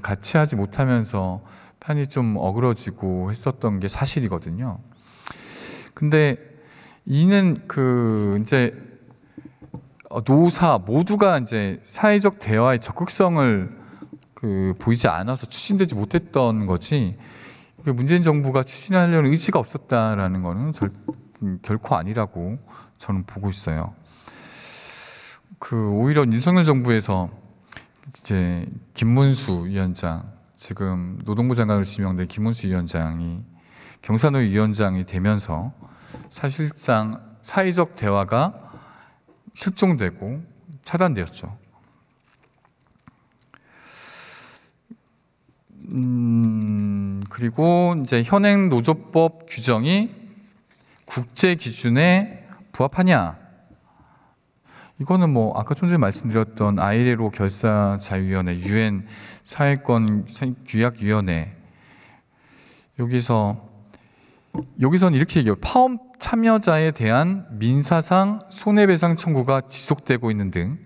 같이 하지 못하면서 판이 좀 어그러지고 했었던 게 사실이거든요. 근데 이는 이제 노사 모두가 이제 사회적 대화의 적극성을 보이지 않아서 추진되지 못했던 거지, 문재인 정부가 추진하려는 의지가 없었다라는 거는 결코 아니라고 저는 보고 있어요. 오히려 윤석열 정부에서 이제 김문수 위원장, 지금 노동부 장관으로 지명된 김문수 위원장이 경사노위 위원장이 되면서 사실상 사회적 대화가 실종되고 차단되었죠. 그리고 이제 현행 노조법 규정이 국제 기준에 부합하냐? 이거는 아까 좀 전에 말씀드렸던 ILO 결사자유위원회, UN 사회권 규약위원회, 여기서는 이렇게 얘기해요. 파업 참여자에 대한 민사상 손해배상 청구가 지속되고 있는 등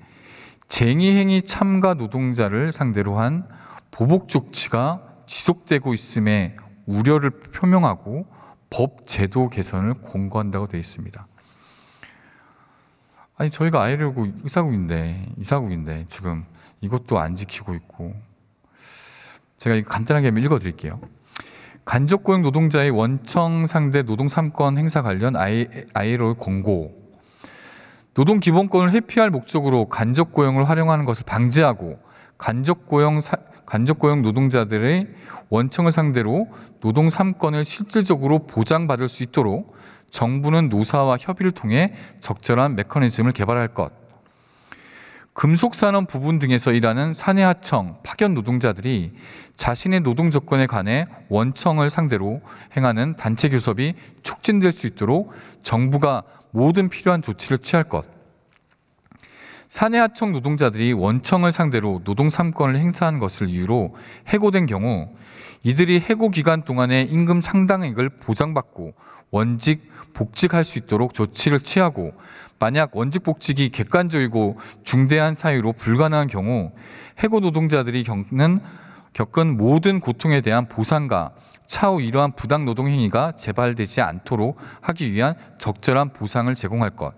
쟁의행위 참가 노동자를 상대로 한 보복 조치가 지속되고 있음에 우려를 표명하고 법 제도 개선을 권고한다고 되어 있습니다. 아니 저희가 ILO 이사국인데 지금 이것도 안 지키고 있고, 제가 간단하게 한번 읽어드릴게요. 간접고용 노동자의 원청 상대 노동 3권 행사 관련 ILO 권고. 노동기본권을 회피할 목적으로 간접고용을 활용하는 것을 방지하고 간접고용 노동자들의 원청을 상대로 노동 3권을 실질적으로 보장받을 수 있도록 정부는 노사와 협의를 통해 적절한 메커니즘을 개발할 것. 금속산업 부분 등에서 일하는 사내하청, 파견 노동자들이 자신의 노동 조건에 관해 원청을 상대로 행하는 단체 교섭이 촉진될 수 있도록 정부가 모든 필요한 조치를 취할 것. 사내하청 노동자들이 원청을 상대로 노동 3권을 행사한 것을 이유로 해고된 경우 이들이 해고 기간 동안에 임금 상당액을 보장받고 원직, 복직할 수 있도록 조치를 취하고, 만약 원직 복직이 객관적이고 중대한 사유로 불가능한 경우 해고 노동자들이 겪은 모든 고통에 대한 보상과 차후 이러한 부당 노동 행위가 재발되지 않도록 하기 위한 적절한 보상을 제공할 것.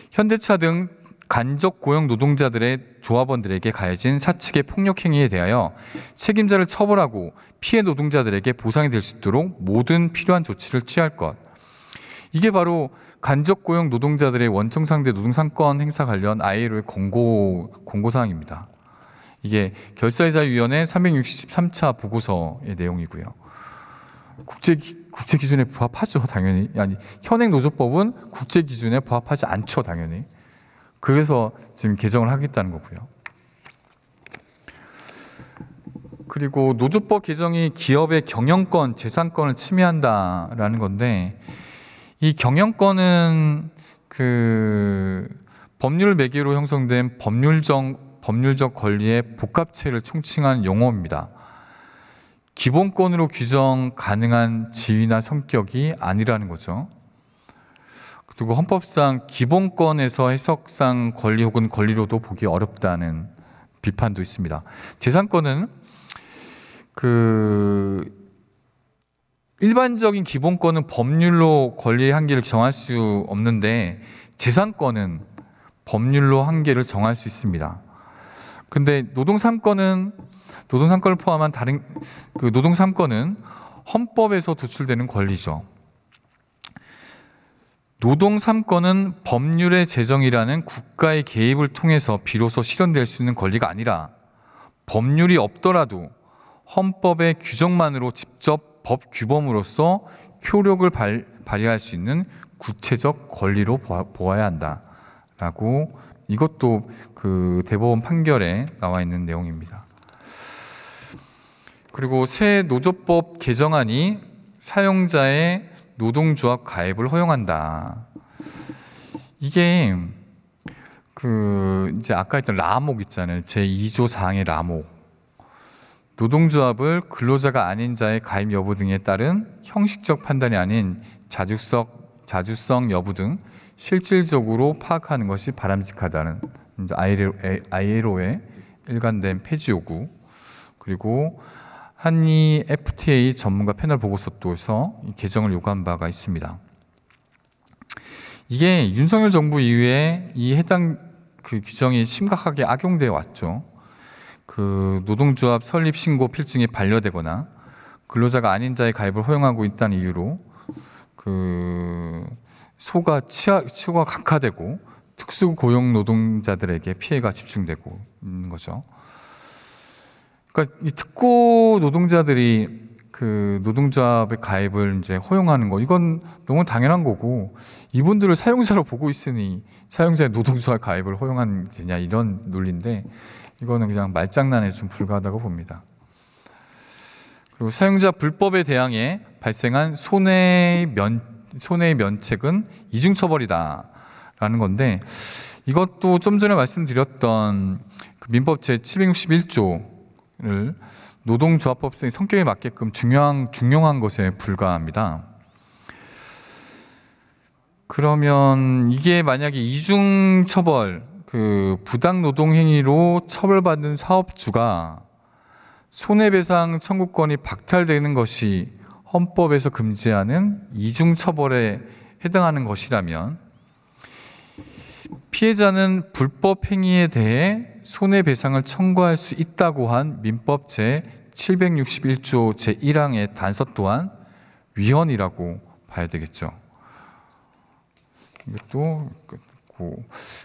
현대차 등 간접 고용 노동자들의 조합원들에게 가해진 사측의 폭력 행위에 대하여 책임자를 처벌하고 피해 노동자들에게 보상이 될 수 있도록 모든 필요한 조치를 취할 것. 이게 바로 간접 고용 노동자들의 원청 상대 노동 3권 행사 관련 ILO의 공고사항입니다. 이게 결사이사위원회 363차 보고서의 내용이고요. 국제 기준에 부합하죠, 당연히. 아니, 현행 노조법은 국제 기준에 부합하지 않죠, 당연히. 그래서 지금 개정을 하겠다는 거고요. 그리고 노조법 개정이 기업의 경영권, 재산권을 침해한다라는 건데, 이 경영권은 법률 매개로 형성된 법률적 권리의 복합체를 총칭한 용어입니다. 기본권으로 규정 가능한 지위나 성격이 아니라는 거죠. 그리고 헌법상 기본권에서 해석상 권리 혹은 권리로도 보기 어렵다는 비판도 있습니다. 재산권은 일반적인 기본권은 법률로 권리의 한계를 정할 수 없는데 재산권은 법률로 한계를 정할 수 있습니다. 근데 노동 3권을 포함한 다른 노동 3권은 헌법에서 도출되는 권리죠. 노동 3권은 법률의 제정이라는 국가의 개입을 통해서 비로소 실현될 수 있는 권리가 아니라 법률이 없더라도 헌법의 규정만으로 직접 법 규범으로서 효력을 발휘할 수 있는 구체적 권리로 보아야 한다라고, 이것도 대법원 판결에 나와 있는 내용입니다. 그리고 새 노조법 개정안이 사용자의 노동조합 가입을 허용한다. 이게 이제 아까 했던 라목 있잖아요. 제2조 사항의 라목. 노동조합을 근로자가 아닌 자의 가입 여부 등에 따른 형식적 판단이 아닌 자주성 여부 등 실질적으로 파악하는 것이 바람직하다는 이제 ILO의 일관된 폐지 요구, 그리고 한미 FTA 전문가 패널 보고서도에서 개정을 요구한 바가 있습니다. 이게 윤석열 정부 이후에 이 해당 규정이 심각하게 악용되어 왔죠. 노동조합 설립 신고 필증이 반려되거나 근로자가 아닌 자의 가입을 허용하고 있다는 이유로 처우가 각하되고 특수 고용 노동자들에게 피해가 집중되고 있는 거죠. 그러니까 이 특고 노동자들이 노동조합의 가입을 이제 허용하는 거, 이건 너무 당연한 거고, 이분들을 사용자로 보고 있으니 사용자의 노동조합 가입을 허용하면 되냐, 이런 논리인데, 이거는 그냥 말장난에 좀 불과하다고 봅니다. 그리고 사용자 불법에 대항해 발생한 손해의 면책은 이중처벌이다라는 건데, 이것도 좀 전에 말씀드렸던 민법 제761조를 노동조합법상의 성격에 맞게끔 중용한 것에 불과합니다. 그러면 이게 만약에 이중처벌, 부당노동행위로 처벌받는 사업주가 손해배상 청구권이 박탈되는 것이 헌법에서 금지하는 이중처벌에 해당하는 것이라면 피해자는 불법 행위에 대해 손해배상을 청구할 수 있다고 한 민법 제761조 제1항의 단서 또한 위헌이라고 봐야 되겠죠. 이것도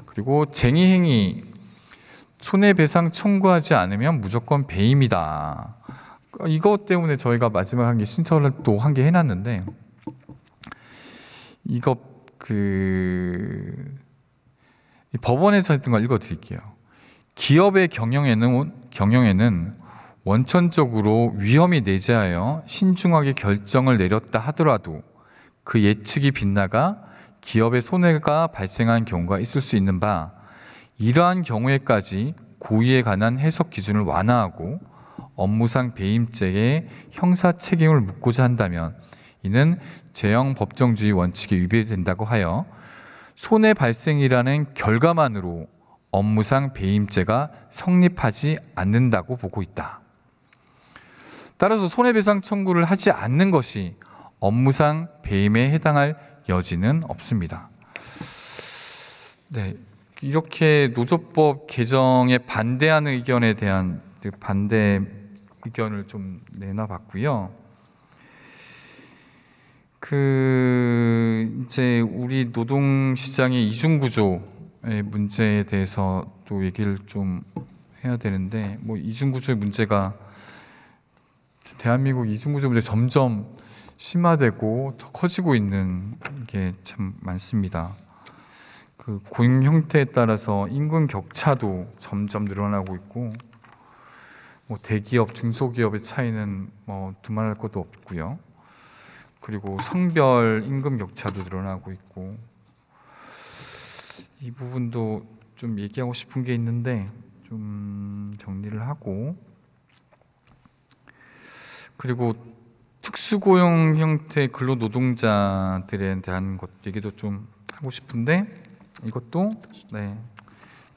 그리고 쟁의행위, 손해배상 청구하지 않으면 무조건 배임이다. 이것 때문에 저희가 마지막 한 게 신청을 또 한 개 해놨는데, 이거 이 법원에서 했던 걸 읽어드릴게요. 기업의 경영에는 원천적으로 위험이 내재하여 신중하게 결정을 내렸다 하더라도 그 예측이 빗나가 기업의 손해가 발생한 경우가 있을 수 있는 바, 이러한 경우에까지 고의에 관한 해석 기준을 완화하고 업무상 배임죄의 형사 책임을 묻고자 한다면 이는 재형 법정주의 원칙에 위배된다고 하여 손해 발생이라는 결과만으로 업무상 배임죄가 성립하지 않는다고 보고 있다. 따라서 손해배상 청구를 하지 않는 것이 업무상 배임에 해당할 여지는 없습니다. 네, 이렇게 노조법 개정에 반대하는 의견에 대한 반대 의견을 좀 내놔봤고요. 이제 우리 노동시장의 이중구조의 문제에 대해서 또 얘기를 좀 해야 되는데, 뭐 이중구조의 문제가 대한민국 이중구조 문제 점점 심화되고 더 커지고 있는 게 참 많습니다. 그 고용 형태에 따라서 임금 격차도 점점 늘어나고 있고, 뭐 대기업, 중소기업의 차이는 뭐 두말할 것도 없고요. 그리고 성별 임금 격차도 늘어나고 있고, 이 부분도 좀 얘기하고 싶은 게 있는데 좀 정리를 하고, 그리고 특수고용 형태 근로노동자들에 대한 것 얘기도 좀 하고 싶은데, 이것도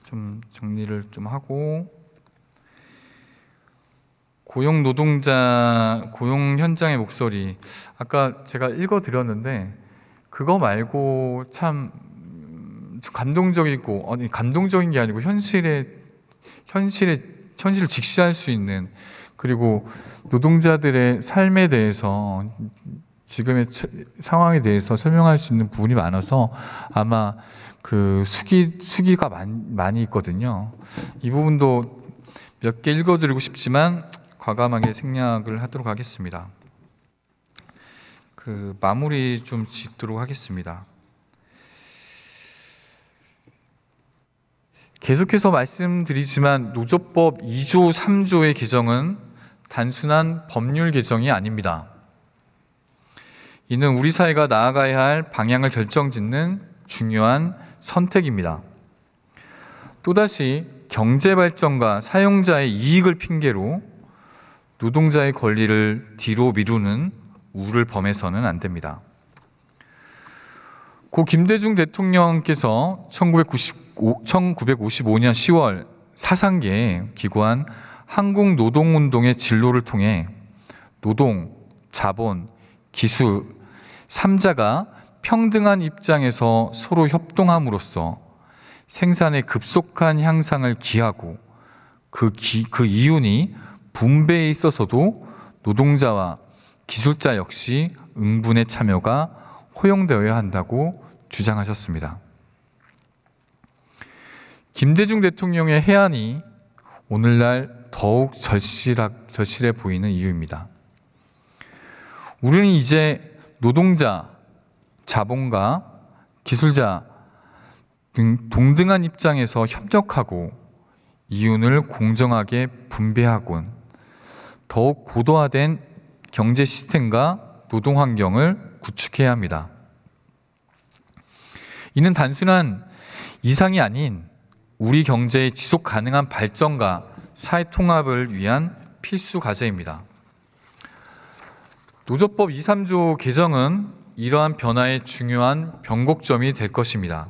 좀 정리를 좀 하고, 고용 노동자, 고용 현장의 목소리, 아까 제가 읽어드렸는데 그거 말고 참 감동적이고, 아니 감동적인 게 아니고 현실을 직시할 수 있는, 그리고 노동자들의 삶에 대해서, 지금의 상황에 대해서 설명할 수 있는 부분이 많아서 아마 그 수기가 많이 있거든요. 이 부분도 몇 개 읽어드리고 싶지만 과감하게 생략을 하도록 하겠습니다. 마무리 좀 짓도록 하겠습니다. 계속해서 말씀드리지만 노조법 2조 3조의 개정은 단순한 법률 개정이 아닙니다. 이는 우리 사회가 나아가야 할 방향을 결정짓는 중요한 선택입니다. 또다시 경제 발전과 사용자의 이익을 핑계로 노동자의 권리를 뒤로 미루는 우를 범해서는 안 됩니다. 고 김대중 대통령께서 1955년 10월 사상계에 기고한 한국노동운동의 진로를 통해 노동, 자본, 기술 3자가 평등한 입장에서 서로 협동함으로써 생산의 급속한 향상을 기하고 그 이윤이 분배에 있어서도 노동자와 기술자 역시 응분의 참여가 허용되어야 한다고 주장하셨습니다. 김대중 대통령의 해안이 오늘날 더욱 절실해 보이는 이유입니다. 우리는 이제 노동자, 자본가, 기술자 등 동등한 입장에서 협력하고 이윤을 공정하게 분배하곤 더욱 고도화된 경제 시스템과 노동 환경을 구축해야 합니다. 이는 단순한 이상이 아닌 우리 경제의 지속 가능한 발전과 사회 통합을 위한 필수 과제입니다. 노조법 2, 3조 개정은 이러한 변화의 중요한 변곡점이 될 것입니다.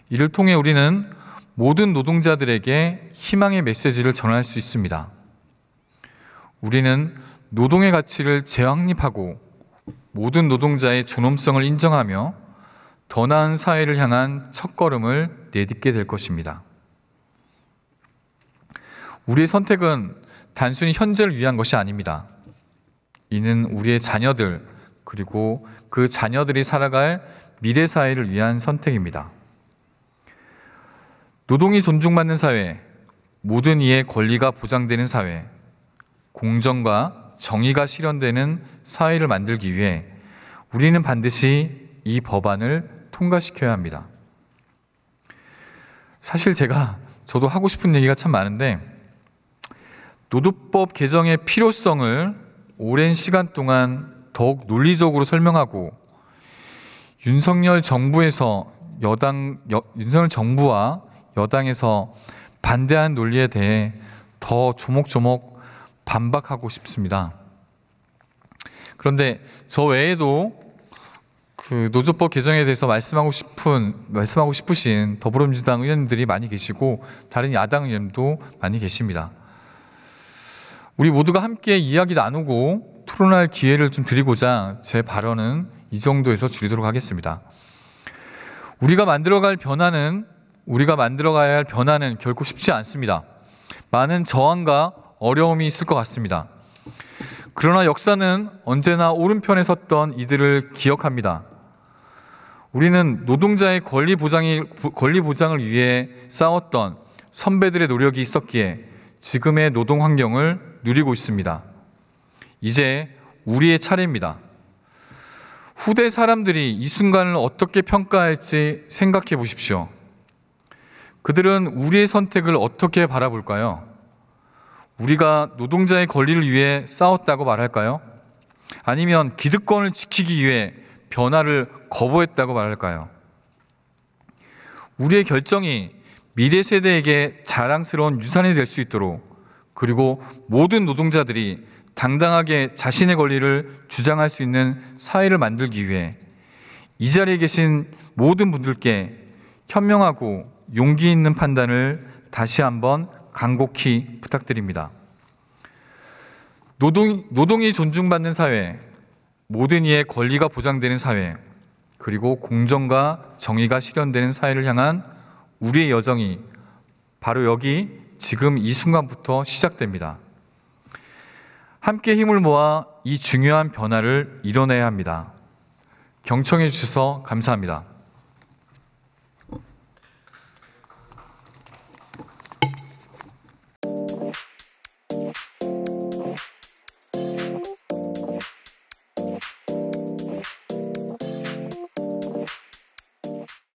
이를 통해 우리는 모든 노동자들에게 희망의 메시지를 전할 수 있습니다. 우리는 노동의 가치를 재확립하고 모든 노동자의 존엄성을 인정하며 더 나은 사회를 향한 첫걸음을 내딛게 될 것입니다. 우리의 선택은 단순히 현재를 위한 것이 아닙니다. 이는 우리의 자녀들, 그리고 그 자녀들이 살아갈 미래 사회를 위한 선택입니다. 노동이 존중받는 사회, 모든 이의 권리가 보장되는 사회, 공정과 정의가 실현되는 사회를 만들기 위해 우리는 반드시 이 법안을 통과시켜야 합니다. 사실 저도 하고 싶은 얘기가 참 많은데, 노조법 개정의 필요성을 오랜 시간 동안 더욱 논리적으로 설명하고, 윤석열 정부와 여당에서 반대한 논리에 대해 더 조목조목 반박하고 싶습니다. 그런데 저 외에도 그 노조법 개정에 대해서 말씀하고 싶으신 더불어민주당 의원들이 많이 계시고, 다른 야당 의원도 많이 계십니다. 우리 모두가 함께 이야기 나누고 토론할 기회를 좀 드리고자 제 발언은 이 정도에서 줄이도록 하겠습니다. 우리가 만들어가야 할 변화는 결코 쉽지 않습니다. 많은 저항과 어려움이 있을 것 같습니다. 그러나 역사는 언제나 오른편에 섰던 이들을 기억합니다. 우리는 노동자의 권리 보장을 위해 싸웠던 선배들의 노력이 있었기에 지금의 노동 환경을 누리고 있습니다. 이제 우리의 차례입니다. 후대 사람들이 이 순간을 어떻게 평가할지 생각해 보십시오. 그들은 우리의 선택을 어떻게 바라볼까요? 우리가 노동자의 권리를 위해 싸웠다고 말할까요? 아니면 기득권을 지키기 위해 변화를 거부했다고 말할까요? 우리의 결정이 미래 세대에게 자랑스러운 유산이 될 수 있도록, 그리고 모든 노동자들이 당당하게 자신의 권리를 주장할 수 있는 사회를 만들기 위해 이 자리에 계신 모든 분들께 현명하고 용기 있는 판단을 다시 한번 간곡히 부탁드립니다. 노동이 존중받는 사회, 모든 이의 권리가 보장되는 사회, 그리고 공정과 정의가 실현되는 사회를 향한 우리의 여정이 바로 여기 지금 이 순간부터 시작됩니다. 함께 힘을 모아 이 중요한 변화를 이뤄내야 합니다. 경청해 주셔서 감사합니다.